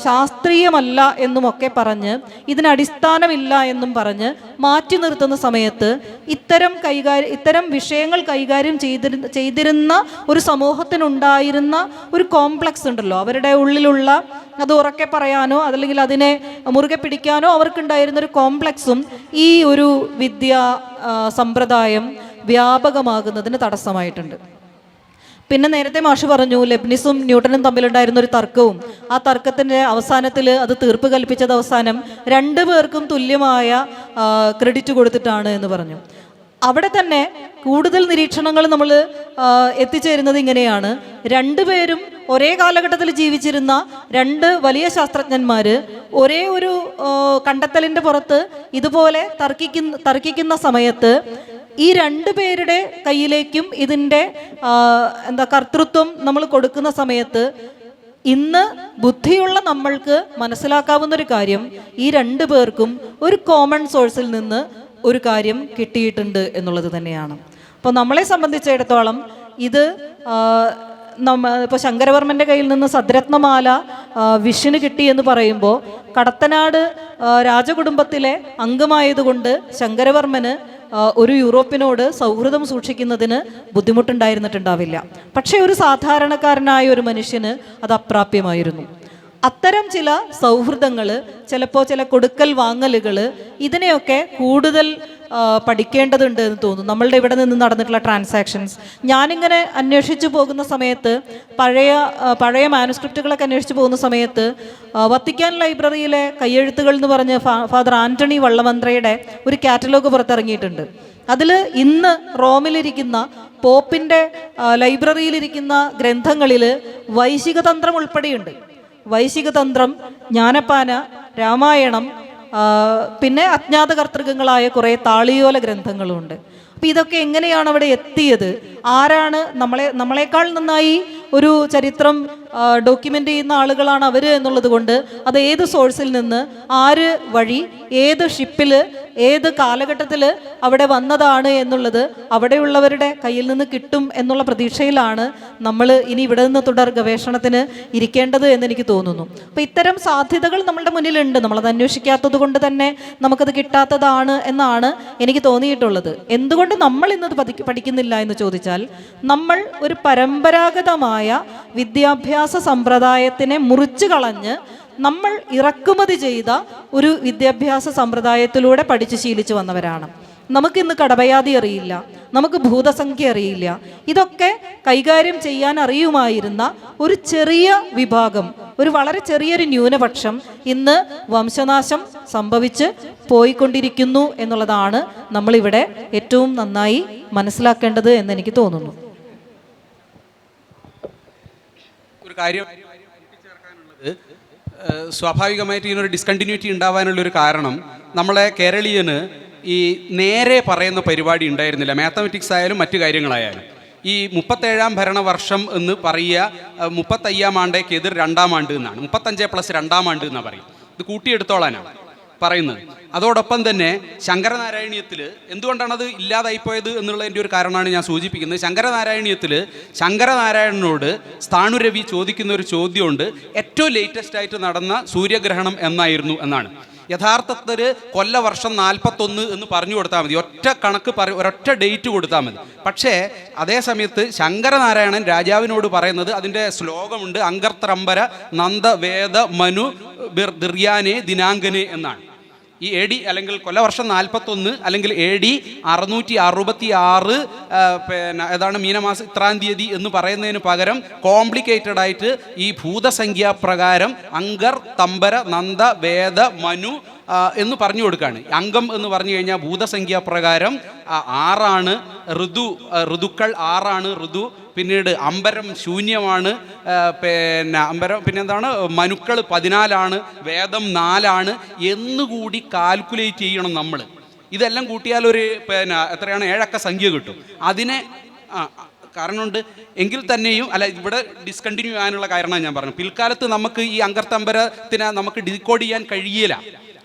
ശാസ്ത്രീയമല്ല എന്നുമൊക്കെ പറഞ്ഞ് ഇതിനടിസ്ഥാനമില്ല എന്നും പറഞ്ഞ് മാറ്റി നിർത്തുന്ന സമയത്ത് ഇത്തരം വിഷയങ്ങൾ കൈകാര്യം ചെയ്തിരുന്ന ഒരു സമൂഹത്തിനുണ്ടായിരുന്ന ഒരു കോംപ്ലക്സ് ഉണ്ടല്ലോ, അവരുടെ ഉള്ളിലുള്ള അത് ഉറക്കെ പറയാനോ അതല്ലെങ്കിൽ അതിനെ മുറുകെ പിടിക്കാനോ അവർക്കുണ്ടായിരുന്ന ഒരു കോംപ്ലക്സും ഈ ഒരു വിദ്യാ സമ്പ്രദായം വ്യാപകമാകുന്നതിന് തടസ്സമായിട്ടുണ്ട്. പിന്നെ നേരത്തെ മാഷ് പറഞ്ഞു ലെബ്നിസും ന്യൂട്ടനും തമ്മിലുണ്ടായിരുന്ന ഒരു തർക്കവും ആ തർക്കത്തിൻ്റെ അവസാനത്തിൽ അത് തീർപ്പ് കൽപ്പിച്ചത് അവസാനം രണ്ടു പേർക്കും തുല്യമായ ക്രെഡിറ്റ് കൊടുത്തിട്ടാണ് എന്ന് പറഞ്ഞു. അവിടെ തന്നെ കൂടുതൽ നിരീക്ഷണങ്ങൾ നമ്മൾ എത്തിച്ചേരുന്നത് ഇങ്ങനെയാണ്. രണ്ടുപേരും ഒരേ കാലഘട്ടത്തിൽ ജീവിച്ചിരുന്ന രണ്ട് വലിയ ശാസ്ത്രജ്ഞന്മാർ ഒരേ ഒരു കണ്ടെത്തലിൻ്റെ പുറത്ത് ഇതുപോലെ തർക്കിക്കുന്ന സമയത്ത് ഈ രണ്ടു പേരുടെ കയ്യിലേക്കും ഇതിൻ്റെ കർത്തൃത്വം നമ്മൾ കൊടുക്കുന്ന സമയത്ത് ഇന്ന് ബുദ്ധിയുള്ള നമ്മൾക്ക് മനസ്സിലാക്കാവുന്ന ഒരു കാര്യം, ഈ രണ്ടു പേർക്കും ഒരു കോമൺ സോഴ്സിൽ നിന്ന് ഒരു കാര്യം കിട്ടിയിട്ടുണ്ട് എന്നുള്ളത് തന്നെയാണ്. അപ്പോൾ നമ്മളെ സംബന്ധിച്ചിടത്തോളം ഇത് ഇപ്പോൾ ശങ്കരവർമ്മൻ്റെ കയ്യിൽ നിന്ന് സദ്രത്നമാല വിഷ്ണു കിട്ടി എന്ന് പറയുമ്പോൾ കടത്തനാട് രാജകുടുംബത്തിലെ അംഗമായതുകൊണ്ട് ശങ്കരവർമ്മന് ഒരു യൂറോപ്പിനോട് സൗഹൃദം സൂക്ഷിക്കുന്നതിന് ബുദ്ധിമുട്ടുണ്ടായിരുന്നിട്ടുണ്ടാവില്ല. പക്ഷേ ഒരു സാധാരണക്കാരനായ ഒരു മനുഷ്യന് അത് അപ്രാപ്യമായിരുന്നു. അത്തരം ചില സൗഹൃദങ്ങൾ, ചിലപ്പോൾ ചില കൊടുക്കൽ വാങ്ങലുകൾ, ഇതിനെയൊക്കെ കൂടുതൽ പഠിക്കേണ്ടതുണ്ട് എന്ന് തോന്നുന്നു. നമ്മളുടെ ഇവിടെ നിന്ന് നടന്നിട്ടുള്ള ട്രാൻസാക്ഷൻസ് ഞാനിങ്ങനെ അന്വേഷിച്ചു പോകുന്ന സമയത്ത് പഴയ മാനുസ്ക്രിപ്റ്റുകളൊക്കെ അന്വേഷിച്ചു പോകുന്ന സമയത്ത് വത്തിക്കാൻ ലൈബ്രറിയിലെ കയ്യെഴുത്തുകൾ എന്ന് പറഞ്ഞ് ഫാദർ ആന്റണി വള്ളമന്ത്രയുടെ ഒരു കാറ്റലോഗ് പുറത്തിറങ്ങിയിട്ടുണ്ട്. അതിൽ ഇന്ന് റോമിലിരിക്കുന്ന പോപ്പിൻ്റെ ലൈബ്രറിയിലിരിക്കുന്ന ഗ്രന്ഥങ്ങളിൽ വൈശികതന്ത്രം ഉൾപ്പെടെയുണ്ട്. വൈശികതന്ത്രം, ജ്ഞാനപ്പാന, രാമായണം, പിന്നെ അജ്ഞാത കർത്തൃകങ്ങളായ കുറേ താളിയോല ഗ്രന്ഥങ്ങളുമുണ്ട്. അപ്പം ഇതൊക്കെ എങ്ങനെയാണ് അവിടെ എത്തിയത്? ആരാണ് നമ്മളെക്കാൾ നന്നായി ഒരു ചരിത്രം ഡോക്യുമെൻ്റ് ചെയ്യുന്ന ആളുകളാണ് അവർ എന്നുള്ളത് കൊണ്ട് അത് ഏത് സോഴ്സിൽ നിന്ന്, ആര് വഴി, ഏത് ഷിപ്പിൽ, ഏത് കാലഘട്ടത്തിൽ അവിടെ വന്നതാണ് എന്നുള്ളത് അവിടെയുള്ളവരുടെ കയ്യിൽ നിന്ന് കിട്ടും എന്നുള്ള പ്രതീക്ഷയിലാണ് നമ്മൾ ഇനി ഇവിടെ നിന്ന് തുടർ ഗവേഷണത്തിന് ഇരിക്കേണ്ടത് എന്നെനിക്ക് തോന്നുന്നു. അപ്പോൾ ഇത്തരം സാധ്യതകൾ നമ്മളുടെ മുന്നിലുണ്ട്. നമ്മളത് അന്വേഷിക്കാത്തത് കൊണ്ട് തന്നെ നമുക്കത് കിട്ടാത്തതാണ് എന്നാണ് എനിക്ക് തോന്നിയിട്ടുള്ളത്. എന്തുകൊണ്ട് നമ്മൾ ഇന്നത് പഠിക്കുന്നില്ല എന്ന് ചോദിച്ചാൽ, നമ്മൾ ഒരു പരമ്പരാഗതമായ വിദ്യാഭ്യാസ സമ്പ്രദായത്തിനെ മുറിച്ചു കളഞ്ഞ് നമ്മൾ ഇറക്കുമതി ചെയ്ത ഒരു വിദ്യാഭ്യാസ സമ്പ്രദായത്തിലൂടെ പഠിച്ച് ശീലിച്ചു വന്നവരാണ്. നമുക്കിന്ന് കടബയാതി അറിയില്ല, നമുക്ക് ഭൂതസംഖ്യ അറിയില്ല. ഇതൊക്കെ കൈകാര്യം ചെയ്യാൻ അറിയുമായിരുന്ന ഒരു ചെറിയ വിഭാഗം, ഒരു വളരെ ചെറിയൊരു ന്യൂനപക്ഷം ഇന്ന് വംശനാശം സംഭവിച്ച് പോയിക്കൊണ്ടിരിക്കുന്നു എന്നുള്ളതാണ് നമ്മളിവിടെ ഏറ്റവും നന്നായി മനസ്സിലാക്കേണ്ടത് എന്നെനിക്ക് തോന്നുന്നു. ഒരു കാര്യം സ്വാഭാവികമായിട്ട് ഇതിനൊരു ഡിസ്കണ്ടിന്യൂറ്റി ഉണ്ടാവാനുള്ളൊരു കാരണം, നമ്മളെ കേരളീയന് ഈ നേരെ പറയുന്ന പരിപാടി ഉണ്ടായിരുന്നില്ല. മാത്തമാറ്റിക്സ് ആയാലും മറ്റു കാര്യങ്ങളായാലും ഈ 37ാം ഭരണവർഷം എന്ന് പറയുക 35ാം ആണ്ടേക്ക് എതിർ 2ാം ആണ്ട് എന്നാണ്. 35 + 2ാം ആണ്ട് എന്നാണ് പറയും. ഇത് കൂട്ടിയെടുത്തോളാനാണ് പറയുന്നത്. അതോടൊപ്പം തന്നെ ശങ്കരനാരായണീയത്തിൽ എന്തുകൊണ്ടാണത് ഇല്ലാതായിപ്പോയത് എന്നുള്ളതിൻ്റെ ഒരു കാരണമാണ് ഞാൻ സൂചിപ്പിക്കുന്നത്. ശങ്കരനാരായണീയത്തിൽ ശങ്കരനാരായണനോട് സ്ഥാണുരവി ചോദിക്കുന്ന ഒരു ചോദ്യമുണ്ട്, ഏറ്റവും ലേറ്റസ്റ്റ് ആയിട്ട് നടന്ന സൂര്യഗ്രഹണം എന്നായിരുന്നു എന്നാണ്. യഥാർത്ഥത്തിൽ കൊല്ലവർഷം 41 എന്ന് പറഞ്ഞു കൊടുത്താൽ മതി, ഒറ്റ കണക്ക് ഒരൊറ്റ ഡേറ്റ് കൊടുത്താൽ മതി. പക്ഷേ അതേ സമയത്ത് ശങ്കരനാരായണൻ രാജാവിനോട് പറയുന്നത്, അതിൻ്റെ ശ്ലോകമുണ്ട്, അങ്കർത്രംബര നന്ദ വേദ മനു ദിർയാനെ ദിനാങ്കനെ എന്നാണ്. ഈ AD അല്ലെങ്കിൽ കൊല്ലവർഷം 41 അല്ലെങ്കിൽ AD 666 പിന്നെ ഏതാണ് മീനമാസം ഇത്രാം തീയതി എന്ന് പറയുന്നതിന് പകരം കോംപ്ലിക്കേറ്റഡ് ആയിട്ട് ഈ ഭൂതസംഖ്യാപ്രകാരം അങ്കർ തമ്പര നന്ദ വേദ മനു എന്ന് പറഞ്ഞു കൊടുക്കുകയാണ്. അംഗം എന്ന് പറഞ്ഞു കഴിഞ്ഞാൽ ഭൂതസംഖ്യാപ്രകാരം 6 ഋതുക്കൾ 6 ഋതു, പിന്നീട് അമ്പരം ശൂന്യമാണ്, പിന്നെ അമ്പരം പിന്നെന്താണ് മനുക്കൾ 14, വേദം 4 എന്നുകൂടി കാൽക്കുലേറ്റ് ചെയ്യണം നമ്മൾ. ഇതെല്ലാം കൂട്ടിയാൽ ഒരു പിന്നെ എത്രയാണ് 7 അക്ക സംഖ്യ കിട്ടും. അതിനെ കാരണമുണ്ട് എങ്കിൽ തന്നെയും അല്ല, ഇവിടെ ഡിസ്കണ്ടിന്യൂ ചെയ്യാനുള്ള കാരണമാണ് ഞാൻ പറഞ്ഞു. പിൽക്കാലത്ത് നമുക്ക് ഈ അങ്കർത്തമ്പരത്തിനെ നമുക്ക് ഡീകോഡ് ചെയ്യാൻ കഴിയില്ല.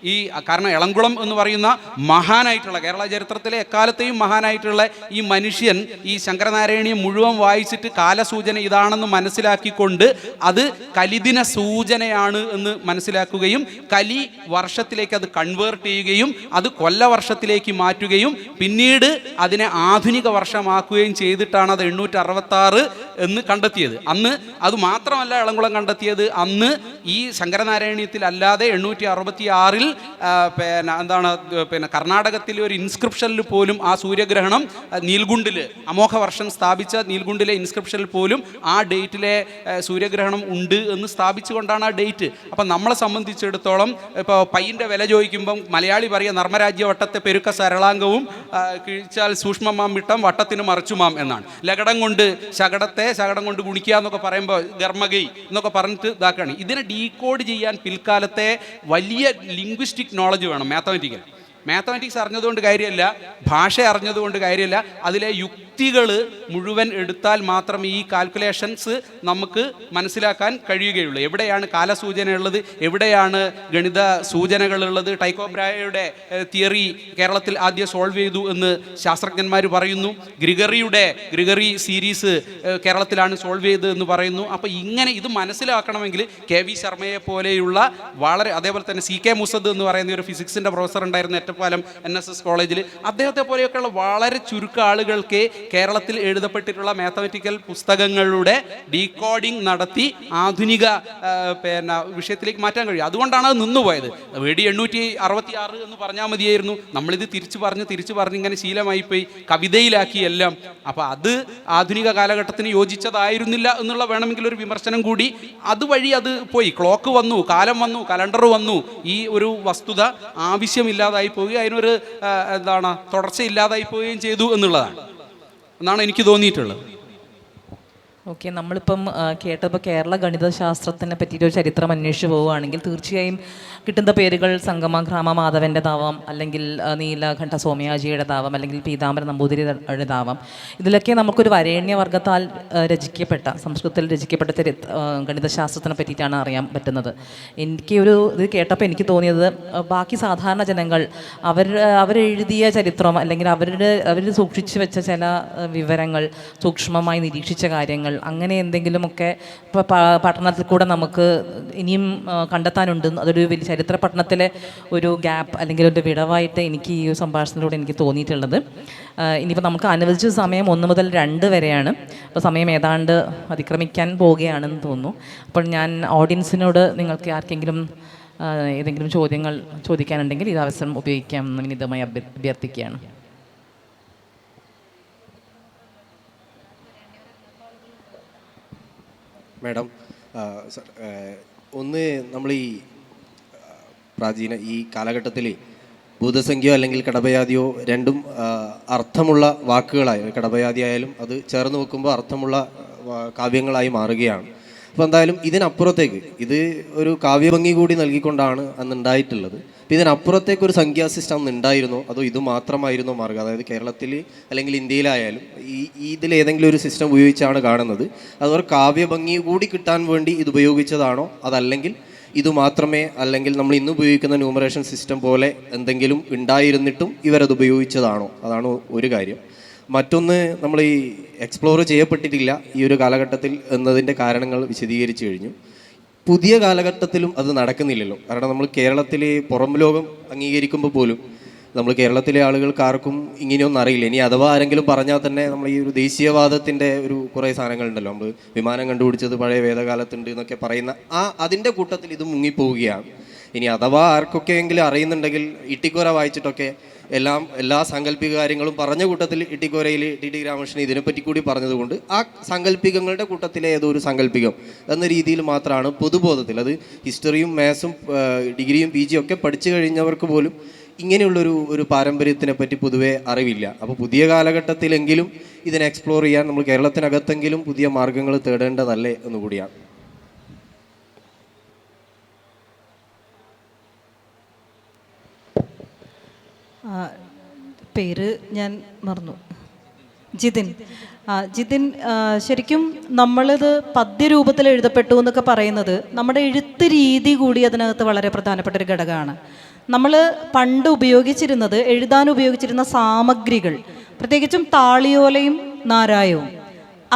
കാരണം എളംകുളം എന്ന് പറയുന്ന മഹാനായിട്ടുള്ള, കേരള ചരിത്രത്തിലെ എക്കാലത്തെയും മഹാനായിട്ടുള്ള ഈ മനുഷ്യൻ ഈ ശങ്കരനാരായണീയം മുഴുവൻ വായിച്ചിട്ട് കാലസൂചന ഇതാണെന്ന് മനസ്സിലാക്കിക്കൊണ്ട് അത് കലിദിന സൂചനയാണ് എന്ന് മനസ്സിലാക്കുകയും കലി വർഷത്തിലേക്ക് അത് കൺവേർട്ട് ചെയ്യുകയും അത് കൊല്ലവർഷത്തിലേക്ക് മാറ്റുകയും പിന്നീട് അതിനെ ആധുനിക വർഷമാക്കുകയും ചെയ്തിട്ടാണ് അത് 866 എന്ന് കണ്ടെത്തിയത്. അന്ന് അത് മാത്രമല്ല എളംകുളം കണ്ടെത്തിയത്, അന്ന് ഈ ശങ്കരനാരായണീയത്തിൽ അല്ലാതെ 866 കർണാടകത്തിലെ ഒരു ഇൻസ്ക്രിപ്ഷനിൽ പോലും ആ സൂര്യഗ്രഹണം നീൽഗുണ്ടിൽ അമോഘ വർഷം സ്ഥാപിച്ച നീൽഗുണ്ടിലെ ഇൻസ്ക്രിപ്ഷനിൽ പോലും ആ ഡേറ്റിലെ സൂര്യഗ്രഹണം ഉണ്ട് എന്ന് സ്ഥാപിച്ചുകൊണ്ടാണ് ആ ഡേറ്റ്. അപ്പം നമ്മളെ സംബന്ധിച്ചിടത്തോളം ഇപ്പോൾ പയ്യൻ്റെ വില ചോദിക്കുമ്പം മലയാളി പറയുക നർമ്മരാജ്യ വട്ടത്തെ പെരുക്ക സരളാംഗവും കിഴിച്ചാൽ സൂക്ഷ്മമാം വിട്ടം വട്ടത്തിന് മറിച്ചുമാം എന്നാണ്. ലകടം കൊണ്ട് ശകടം കൊണ്ട് ഗുണിക്കുക എന്നൊക്കെ പറയുമ്പോൾ ഗർമ്മഗൈ എന്നൊക്കെ പറഞ്ഞിട്ട് ഇതാക്കുകയാണ്. ഇതിനെ ഡീകോഡ് ചെയ്യാൻ പിൽക്കാലത്തെ വലിയ ലിംഗ്വിസ്റ്റിക് നോളജ് വേണം. മാത്തമാറ്റിക്സ് അറിഞ്ഞതുകൊണ്ട് കാര്യമല്ല, ഭാഷ അറിഞ്ഞതുകൊണ്ട് കാര്യമല്ല, അതിലെ യുക്തികൾ മുഴുവൻ എടുത്താൽ മാത്രമേ ഈ കാൽക്കുലേഷൻസ് നമുക്ക് മനസ്സിലാക്കാൻ കഴിയുകയുള്ളൂ. എവിടെയാണ് കാലസൂചന ഉള്ളത്, എവിടെയാണ് ഗണിത സൂചനകളുള്ളത്. ടൈക്കോ ബ്രായയുടെ തിയറി കേരളത്തിൽ ആദ്യം സോൾവ് ചെയ്തു എന്ന് ശാസ്ത്രജ്ഞന്മാർ പറയുന്നു. ഗ്രിഗറി സീരീസ് കേരളത്തിലാണ് സോൾവ് ചെയ്തത് എന്ന് പറയുന്നു. അപ്പോൾ ഇങ്ങനെ ഇത് മനസ്സിലാക്കണമെങ്കിൽ KV ശർമ്മയെ പോലെയുള്ള വളരെ, അതേപോലെ തന്നെ CK മുസദ് എന്ന് പറയുന്ന ഒരു ഫിസിക്സിൻ്റെ പ്രൊഫസർ ഉണ്ടായിരുന്നു ഒറ്റപ്പാലം NSS കോളേജിൽ. അദ്ദേഹത്തെ പോലെയൊക്കെയുള്ള വളരെ ചുരുക്കം ആളുകൾക്ക് കേരളത്തിൽ എഴുതപ്പെട്ടിട്ടുള്ള മാത്തമാറ്റിക്കൽ പുസ്തകങ്ങളുടെ ഡീകോഡിംഗ് നടത്തി ആധുനിക വിഷയത്തിലേക്ക് മാറ്റാൻ കഴിയും. അതുകൊണ്ടാണ് അത് നിന്നുപോയത്. AD 866 എന്ന് പറഞ്ഞാൽ മതിയായിരുന്നു. നമ്മളിത് തിരിച്ചു പറഞ്ഞ് ഇങ്ങനെ ശീലമായിപ്പോയി, കവിതയിലാക്കി എല്ലാം. അപ്പോൾ അത് ആധുനിക കാലഘട്ടത്തിന് യോജിച്ചതായിരുന്നില്ല എന്നുള്ള വേണമെങ്കിൽ ഒരു വിമർശനം കൂടി അതുവഴി അത് പോയി. ക്ലോക്ക് വന്നു, കാലം വന്നു, കലണ്ടർ വന്നു, ഈ ഒരു വസ്തുത ആവശ്യമില്ലാതായി പോവുകയും അതിനൊരു തുടർച്ചയില്ലാതായി പോവുകയും ചെയ്തു എന്നുള്ളതാണ് എന്നാണ് എനിക്ക് തോന്നിയിട്ടുള്ളത്. ഓക്കെ, നമ്മളിപ്പം കേട്ടപ്പോൾ കേരള ഗണിതശാസ്ത്രത്തിനെ പറ്റിയിട്ടൊരു ചരിത്രം അന്വേഷിച്ച് പോവുകയാണെങ്കിൽ തീർച്ചയായും കിട്ടുന്ന പേരുകൾ സംഗമഗ്രാമ മാധവൻ്റെതാവാം, അല്ലെങ്കിൽ നീലകണ്ഠ സോമയാജിയുടേതാവാം, അല്ലെങ്കിൽ പീതാംബര നമ്പൂതിരിയുടേതാവാം. ഇതിലൊക്കെ നമുക്കൊരു വരേണ്യവർഗത്താൽ സംസ്കൃതത്തിൽ രചിക്കപ്പെട്ട ഗണിതശാസ്ത്രത്തിനെ പറ്റിയിട്ടാണ് അറിയാൻ പറ്റുന്നത്. ഇത് കേട്ടപ്പോൾ എനിക്ക് തോന്നിയത് ബാക്കി സാധാരണ ജനങ്ങൾ അവരെഴുതിയ ചരിത്രം, അല്ലെങ്കിൽ അവർ സൂക്ഷിച്ചു വെച്ച ചില വിവരങ്ങൾ, സൂക്ഷ്മമായി നിരീക്ഷിച്ച കാര്യങ്ങൾ, അങ്ങനെ എന്തെങ്കിലുമൊക്കെ ഇപ്പോൾ പഠനത്തിൽ കൂടെ നമുക്ക് ഇനിയും കണ്ടെത്താനുണ്ട്. അതൊരു വലിയ ചരിത്ര പഠനത്തിലെ ഒരു ഗ്യാപ്പ് അല്ലെങ്കിൽ ഒരു വിടവായിട്ട് എനിക്ക് ഈ സംഭാഷണത്തിലൂടെ എനിക്ക് തോന്നിയിട്ടുള്ളത്. ഇനിയിപ്പോൾ നമുക്ക് അനുവദിച്ച സമയം 1 മുതൽ 2 വരെയാണ്. അപ്പോൾ സമയം ഏതാണ്ട് അതിക്രമിക്കാൻ പോവുകയാണെന്ന് തോന്നുന്നു. അപ്പോൾ ഞാൻ ഓഡിയൻസിനോട് നിങ്ങൾക്ക് ആർക്കെങ്കിലും ഏതെങ്കിലും ചോദ്യങ്ങൾ ചോദിക്കാനുണ്ടെങ്കിൽ ഈ അവസരം ഉപയോഗിക്കാമെന്ന് വിനീതമായി അഭ്യർത്ഥിക്കുകയാണ്. മാഡം, ഒന്ന് നമ്മൾ ഈ പ്രാചീന ഈ കാലഘട്ടത്തിൽ ഭൂതസംഖ്യയോ അല്ലെങ്കിൽ കടബയാദിയോ രണ്ടും അർത്ഥമുള്ള വാക്കുകളായി, കടബയാദി ആയാലും അത് ചേർന്ന് വെക്കുമ്പോൾ അർത്ഥമുള്ള കാവ്യങ്ങളായി മാറുകയാണ്. അപ്പോൾ എന്തായാലും ഇതിനപ്പുറത്തേക്ക് ഇത് ഒരു കാവ്യഭംഗി കൂടി നൽകിക്കൊണ്ടാണ് അന്ന് ഉണ്ടായിട്ടുള്ളത്. അപ്പോൾ ഇതിനപ്പുറത്തേക്ക് ഒരു സംഖ്യാ സിസ്റ്റം അന്ന് ഉണ്ടായിരുന്നോ, അതോ ഇത് മാത്രമായിരുന്നോ മാർഗം? അതായത് കേരളത്തിൽ അല്ലെങ്കിൽ ഇന്ത്യയിലായാലും ഇതിലേതെങ്കിലും ഒരു സിസ്റ്റം ഉപയോഗിച്ചാണ് കാണുന്നത്, അതുപോലെ കാവ്യഭംഗി കൂടി കിട്ടാൻ വേണ്ടി ഇത് ഉപയോഗിച്ചതാണോ, അതല്ലെങ്കിൽ ഇത് മാത്രമേ, അല്ലെങ്കിൽ നമ്മൾ ഇന്ന് ഉപയോഗിക്കുന്ന ന്യൂമറേഷൻ സിസ്റ്റം പോലെ എന്തെങ്കിലും ഉണ്ടായിരുന്നിട്ടും ഇവരത് ഉപയോഗിച്ചതാണോ? അതാണ് ഒരു കാര്യം. മറ്റൊന്ന്, നമ്മൾ ഈ എക്സ്പ്ലോർ ചെയ്യപ്പെട്ടിട്ടില്ല ഈ ഒരു കാലഘട്ടത്തിൽ എന്നതിൻ്റെ കാരണങ്ങൾ വിശദീകരിച്ചു കഴിഞ്ഞു. പുതിയ കാലഘട്ടത്തിലും അത് നടക്കുന്നില്ലല്ലോ. കാരണം നമ്മൾ കേരളത്തിൽ പുറം ലോകം അംഗീകരിക്കുമ്പോൾ പോലും നമ്മൾ കേരളത്തിലെ ആളുകൾക്ക് ആർക്കും ഇങ്ങനെയൊന്നും അറിയില്ല. ഇനി അഥവാ ആരെങ്കിലും പറഞ്ഞാൽ തന്നെ നമ്മൾ ഈ ഒരു ദേശീയവാദത്തിൻ്റെ ഒരു കുറേ സാധനങ്ങളുണ്ടല്ലോ, നമ്മൾ വിമാനം കണ്ടുപിടിച്ചത് പഴയ വേദകാലത്തുണ്ട് എന്നൊക്കെ പറയുന്ന അതിൻ്റെ കൂട്ടത്തിൽ ഇത് മുങ്ങിപ്പോവുകയാണ്. ഇനി അഥവാ ആർക്കൊക്കെയെങ്കിലും അറിയുന്നുണ്ടെങ്കിൽ ഇട്ടിക്കോര വായിച്ചിട്ടൊക്കെ എല്ലാ സാങ്കല്പിക കാര്യങ്ങളും പറഞ്ഞ കൂട്ടത്തിൽ ഇട്ടിക്കോരയിൽ TT രാമകൃഷ്ണൻ ഇതിനെപ്പറ്റി കൂടി പറഞ്ഞതുകൊണ്ട് ആ സാങ്കല്പികങ്ങളുടെ കൂട്ടത്തിലെ ഏതോ ഒരു സാങ്കല്പികം എന്ന രീതിയിൽ മാത്രമാണ് പൊതുബോധത്തിൽ. അത് ഹിസ്റ്ററിയും മാത്സും ഡിഗ്രിയും PG ഒക്കെ പഠിച്ചു കഴിഞ്ഞവർക്ക് പോലും ഇങ്ങനെയുള്ളൊരു പാരമ്പര്യത്തിനെ പറ്റി പൊതുവെ അറിവില്ല. അപ്പോൾ പുതിയ കാലഘട്ടത്തിലെങ്കിലും ഇതിനെ എക്സ്പ്ലോർ ചെയ്യാൻ നമ്മൾ കേരളത്തിനകത്തെങ്കിലും പുതിയ മാർഗങ്ങൾ തേടേണ്ടതല്ലേ എന്നുകൂടിയാണ്. പേര് ഞാൻ മറന്നു. ജിതിൻ, ജിതിൻ, ശരിക്കും നമ്മളിത് പദ്യരൂപത്തിൽ എഴുതപ്പെട്ടു എന്നൊക്കെ പറയുന്നത് നമ്മുടെ എഴുത്ത് രീതി കൂടി അതിനകത്ത് വളരെ പ്രധാനപ്പെട്ട ഒരു ഘടകമാണ്. നമ്മൾ പണ്ട് എഴുതാൻ ഉപയോഗിച്ചിരുന്ന സാമഗ്രികൾ, പ്രത്യേകിച്ചും താളിയോലയും നാരായവും,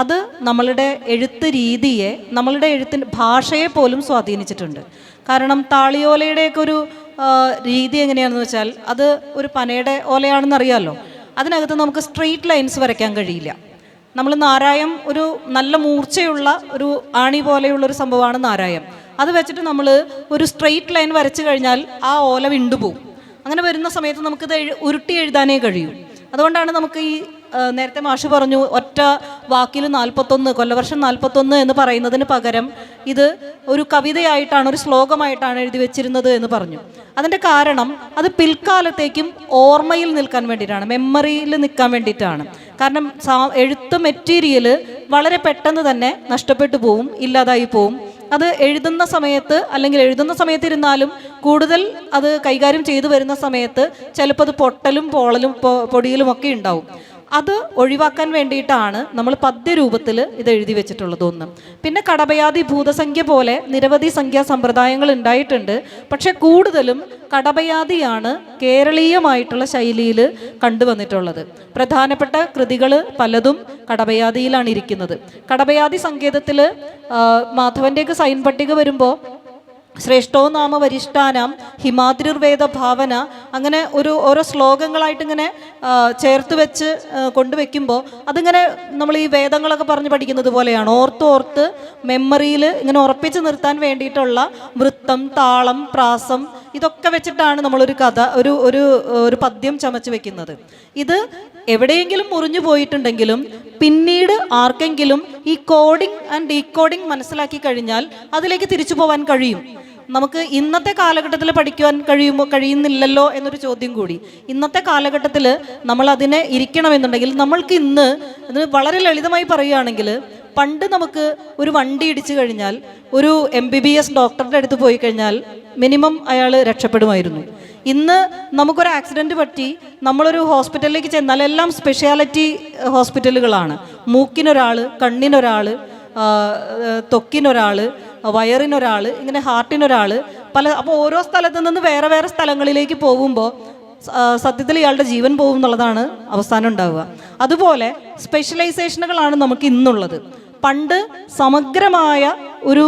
അത് നമ്മളുടെ എഴുത്ത് രീതിയെ, നമ്മളുടെ എഴുത്തിൻ്റെ ഭാഷയെ പോലും സ്വാധീനിച്ചിട്ടുണ്ട്. കാരണം താളിയോലയുടെയൊക്കെ ഒരു രീതി എങ്ങനെയാണെന്ന് വെച്ചാൽ, അത് ഒരു പനയുടെ ഓലയാണെന്ന് അറിയാമല്ലോ. അതിനകത്ത് നമുക്ക് സ്ട്രെയിറ്റ് ലൈൻസ് വരയ്ക്കാൻ കഴിയില്ല. നമ്മൾ നാരായം ഒരു നല്ല മൂർച്ചയുള്ള ഒരു ആണി പോലെയുള്ളൊരു സംഭവമാണ് നാരായം. അത് വെച്ചിട്ട് നമ്മൾ ഒരു സ്ട്രെയിറ്റ് ലൈൻ വരച്ചു കഴിഞ്ഞാൽ ആ ഓല വിണ്ടുപോകും. അങ്ങനെ വരുന്ന സമയത്ത് നമുക്കിത് ഉരുട്ടി എഴുതാനേ കഴിയൂ. അതുകൊണ്ടാണ് നമുക്ക് ഈ നേരത്തെ മാഷ് പറഞ്ഞു ഒറ്റ വാക്കിൽ 41 കൊല്ലവർഷം 41 എന്ന് പറയുന്നതിന് പകരം ഇത് ഒരു കവിതയായിട്ടാണ്, ഒരു ശ്ലോകമായിട്ടാണ് എഴുതി വെച്ചിരുന്നത് എന്ന് പറഞ്ഞു. അതിൻ്റെ കാരണം അത് പിൽക്കാലത്തേക്കും ഓർമ്മയിൽ നിൽക്കാൻ വേണ്ടിയിട്ടാണ്, മെമ്മറിയിൽ നിൽക്കാൻ വേണ്ടിയിട്ടാണ്. കാരണം എഴുത്ത് മെറ്റീരിയൽ വളരെ പെട്ടെന്ന് തന്നെ നഷ്ടപ്പെട്ടു പോവും, ഇല്ലാതായി പോവും. അത് എഴുതുന്ന സമയത്ത് ഇരുന്നാലും കൂടുതൽ അത് കൈകാര്യം ചെയ്തു വരുന്ന സമയത്ത് ചിലപ്പോൾ അത് പൊട്ടലും പോളലും പൊടിയിലും ഒക്കെ ഉണ്ടാവും. അത് ഒഴിവാക്കാൻ വേണ്ടിയിട്ടാണ് നമ്മൾ പദ്യരൂപത്തിൽ ഇത് എഴുതി വെച്ചിട്ടുള്ളത്. ഒന്ന്, പിന്നെ കടബയാതി ഭൂതസംഖ്യ പോലെ നിരവധി സംഖ്യാ സമ്പ്രദായങ്ങൾ ഉണ്ടായിട്ടുണ്ട്. പക്ഷെ കൂടുതലും കടബയാതിയാണ് കേരളീയമായിട്ടുള്ള ശൈലിയിൽ കണ്ടുവന്നിട്ടുള്ളത്. പ്രധാനപ്പെട്ട കൃതികൾ പലതും കടബയാതിയിലാണ് ഇരിക്കുന്നത്. കടബയാതി സങ്കേതത്തിൽ മാധവൻ്റെയൊക്കെ സൈൻ പട്ടിക വരുമ്പോൾ ശ്രേഷ്ഠോ നാമ വരിഷ്ഠാനാം ഹിമാദ്രിർവേദ ഭാവന, അങ്ങനെ ഓരോ ശ്ലോകങ്ങളായിട്ട് ഇങ്ങനെ ചേർത്ത് വെച്ച് കൊണ്ടുവയ്ക്കുമ്പോൾ അതിങ്ങനെ നമ്മൾ ഈ വേദങ്ങളൊക്കെ പറഞ്ഞ് പഠിക്കുന്നത് പോലെയാണ്. ഓർത്ത് മെമ്മറിയിൽ ഇങ്ങനെ ഉറപ്പിച്ച് നിർത്താൻ വേണ്ടിയിട്ടുള്ള വൃത്തം, താളം, പ്രാസം, ഇതൊക്കെ വെച്ചിട്ടാണ് നമ്മളൊരു കഥ, ഒരു പദ്യം ചമച്ച് വെക്കുന്നത്. ഇത് എവിടെയെങ്കിലും മുറിഞ്ഞു പോയിട്ടുണ്ടെങ്കിലും പിന്നീട് ആർക്കെങ്കിലും ഈ കോഡിംഗ് ആൻഡ് ഡീകോഡിംഗ് മനസ്സിലാക്കി കഴിഞ്ഞാൽ അതിലേക്ക് തിരിച്ചു പോകാൻ കഴിയും. നമുക്ക് ഇന്നത്തെ കാലഘട്ടത്തിൽ പഠിക്കുവാൻ കഴിയുന്നില്ലല്ലോ എന്നൊരു ചോദ്യം കൂടി. ഇന്നത്തെ കാലഘട്ടത്തിൽ നമ്മൾ അതിനെ ഇരിക്കണമെന്നുണ്ടെങ്കിൽ നമ്മൾക്ക് ഇന്ന് ഇത് വളരെ ലളിതമായി പറയുകയാണെങ്കിൽ, പണ്ട് നമുക്ക് ഒരു വണ്ടി ഇടിച്ചു കഴിഞ്ഞാൽ ഒരു MBBS ഡോക്ടറുടെ അടുത്ത് പോയി കഴിഞ്ഞാൽ മിനിമം അയാൾ രക്ഷപ്പെടുമായിരുന്നു. ഇന്ന് നമുക്കൊരു ആക്സിഡൻറ്റ് പറ്റി നമ്മളൊരു ഹോസ്പിറ്റലിലേക്ക് ചെന്നാൽ എല്ലാം സ്പെഷ്യാലിറ്റി ഹോസ്പിറ്റലുകളാണ്. മൂക്കിനൊരാൾ, കണ്ണിനൊരാൾ, ത്വക്കിനൊരാൾ, വയറിനൊരാൾ, ഇങ്ങനെ ഹാർട്ടിനൊരാൾ, അപ്പോൾ ഓരോ സ്ഥലത്തു നിന്ന് വേറെ വേറെ സ്ഥലങ്ങളിലേക്ക് പോകുമ്പോൾ സത്യത്തിൽ ഇയാളുടെ ജീവൻ പോകും എന്നുള്ളതാണ് അവസാനം ഉണ്ടാവുക. അതുപോലെ സ്പെഷ്യലൈസേഷനുകളാണ് നമുക്ക് ഇന്നുള്ളത്. പണ്ട് സമഗ്രമായ ഒരു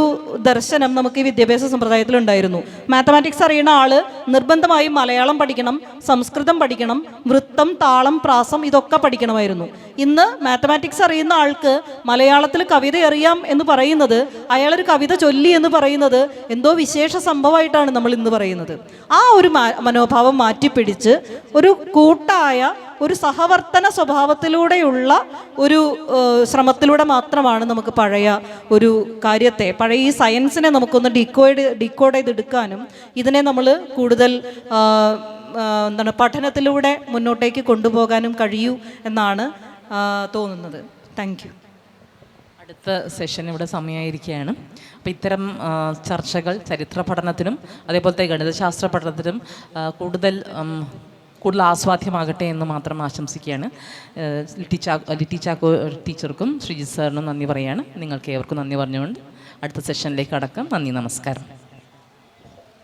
ദർശനം നമുക്ക് ഈ വിദ്യാഭ്യാസ സമ്പ്രദായത്തിലുണ്ടായിരുന്നു. മാത്തമാറ്റിക്സ് അറിയുന്ന ആൾ നിർബന്ധമായും മലയാളം പഠിക്കണം, സംസ്കൃതം പഠിക്കണം, വൃത്തം, താളം, പ്രാസം ഇതൊക്കെ പഠിക്കണമായിരുന്നു. ഇന്ന് മാത്തമാറ്റിക്സ് അറിയുന്ന ആൾക്ക് മലയാളത്തിൽ കവിത അറിയാം എന്ന് പറയുന്നത്, അയാളൊരു കവിത ചൊല്ലി എന്ന് പറയുന്നത് എന്തോ വിശേഷ സംഭവമായിട്ടാണ് നമ്മൾ ഇന്ന് പറയുന്നത്. ആ ഒരു മനോഭാവം മാറ്റിപ്പിടിച്ച് ഒരു കൂട്ടായ ഒരു സഹവർത്തന സ്വഭാവത്തിലൂടെയുള്ള ഒരു ശ്രമത്തിലൂടെ മാത്രമാണ് നമുക്ക് പഴയ ഒരു കാര്യത്തെ, പഴയ ഈ സയൻസിനെ നമുക്കൊന്ന് ഡീകോഡ് ചെയ്തെടുക്കാനും ഇതിനെ നമ്മൾ കൂടുതൽ പഠനത്തിലൂടെ മുന്നോട്ടേക്ക് കൊണ്ടുപോകാനും കഴിയൂ എന്നാണ് തോന്നുന്നത്. Thank you. അടുത്ത സെഷൻ ഇവിടെ സമയമായിരിക്കുകയാണ്. അപ്പോൾ ഇത്തരം ചർച്ചകൾ ചരിത്ര പഠനത്തിനും അതേപോലത്തെ ഗണിതശാസ്ത്ര പഠനത്തിനും കൂടുതൽ ആസ്വാദ്യമാകട്ടെ എന്ന് മാത്രം ആശംസിക്കുകയാണ്. ലിറ്റി ചാക്കോ ടീച്ചർക്കും ശ്രീജിത്ത് സാറിനും നന്ദി പറയുകയാണ്. നിങ്ങൾക്ക് ഏവർക്കും നന്ദി പറഞ്ഞുകൊണ്ട് അടുത്ത സെഷനിലേക്ക് കടക്കാം. നന്ദി, നമസ്കാരം.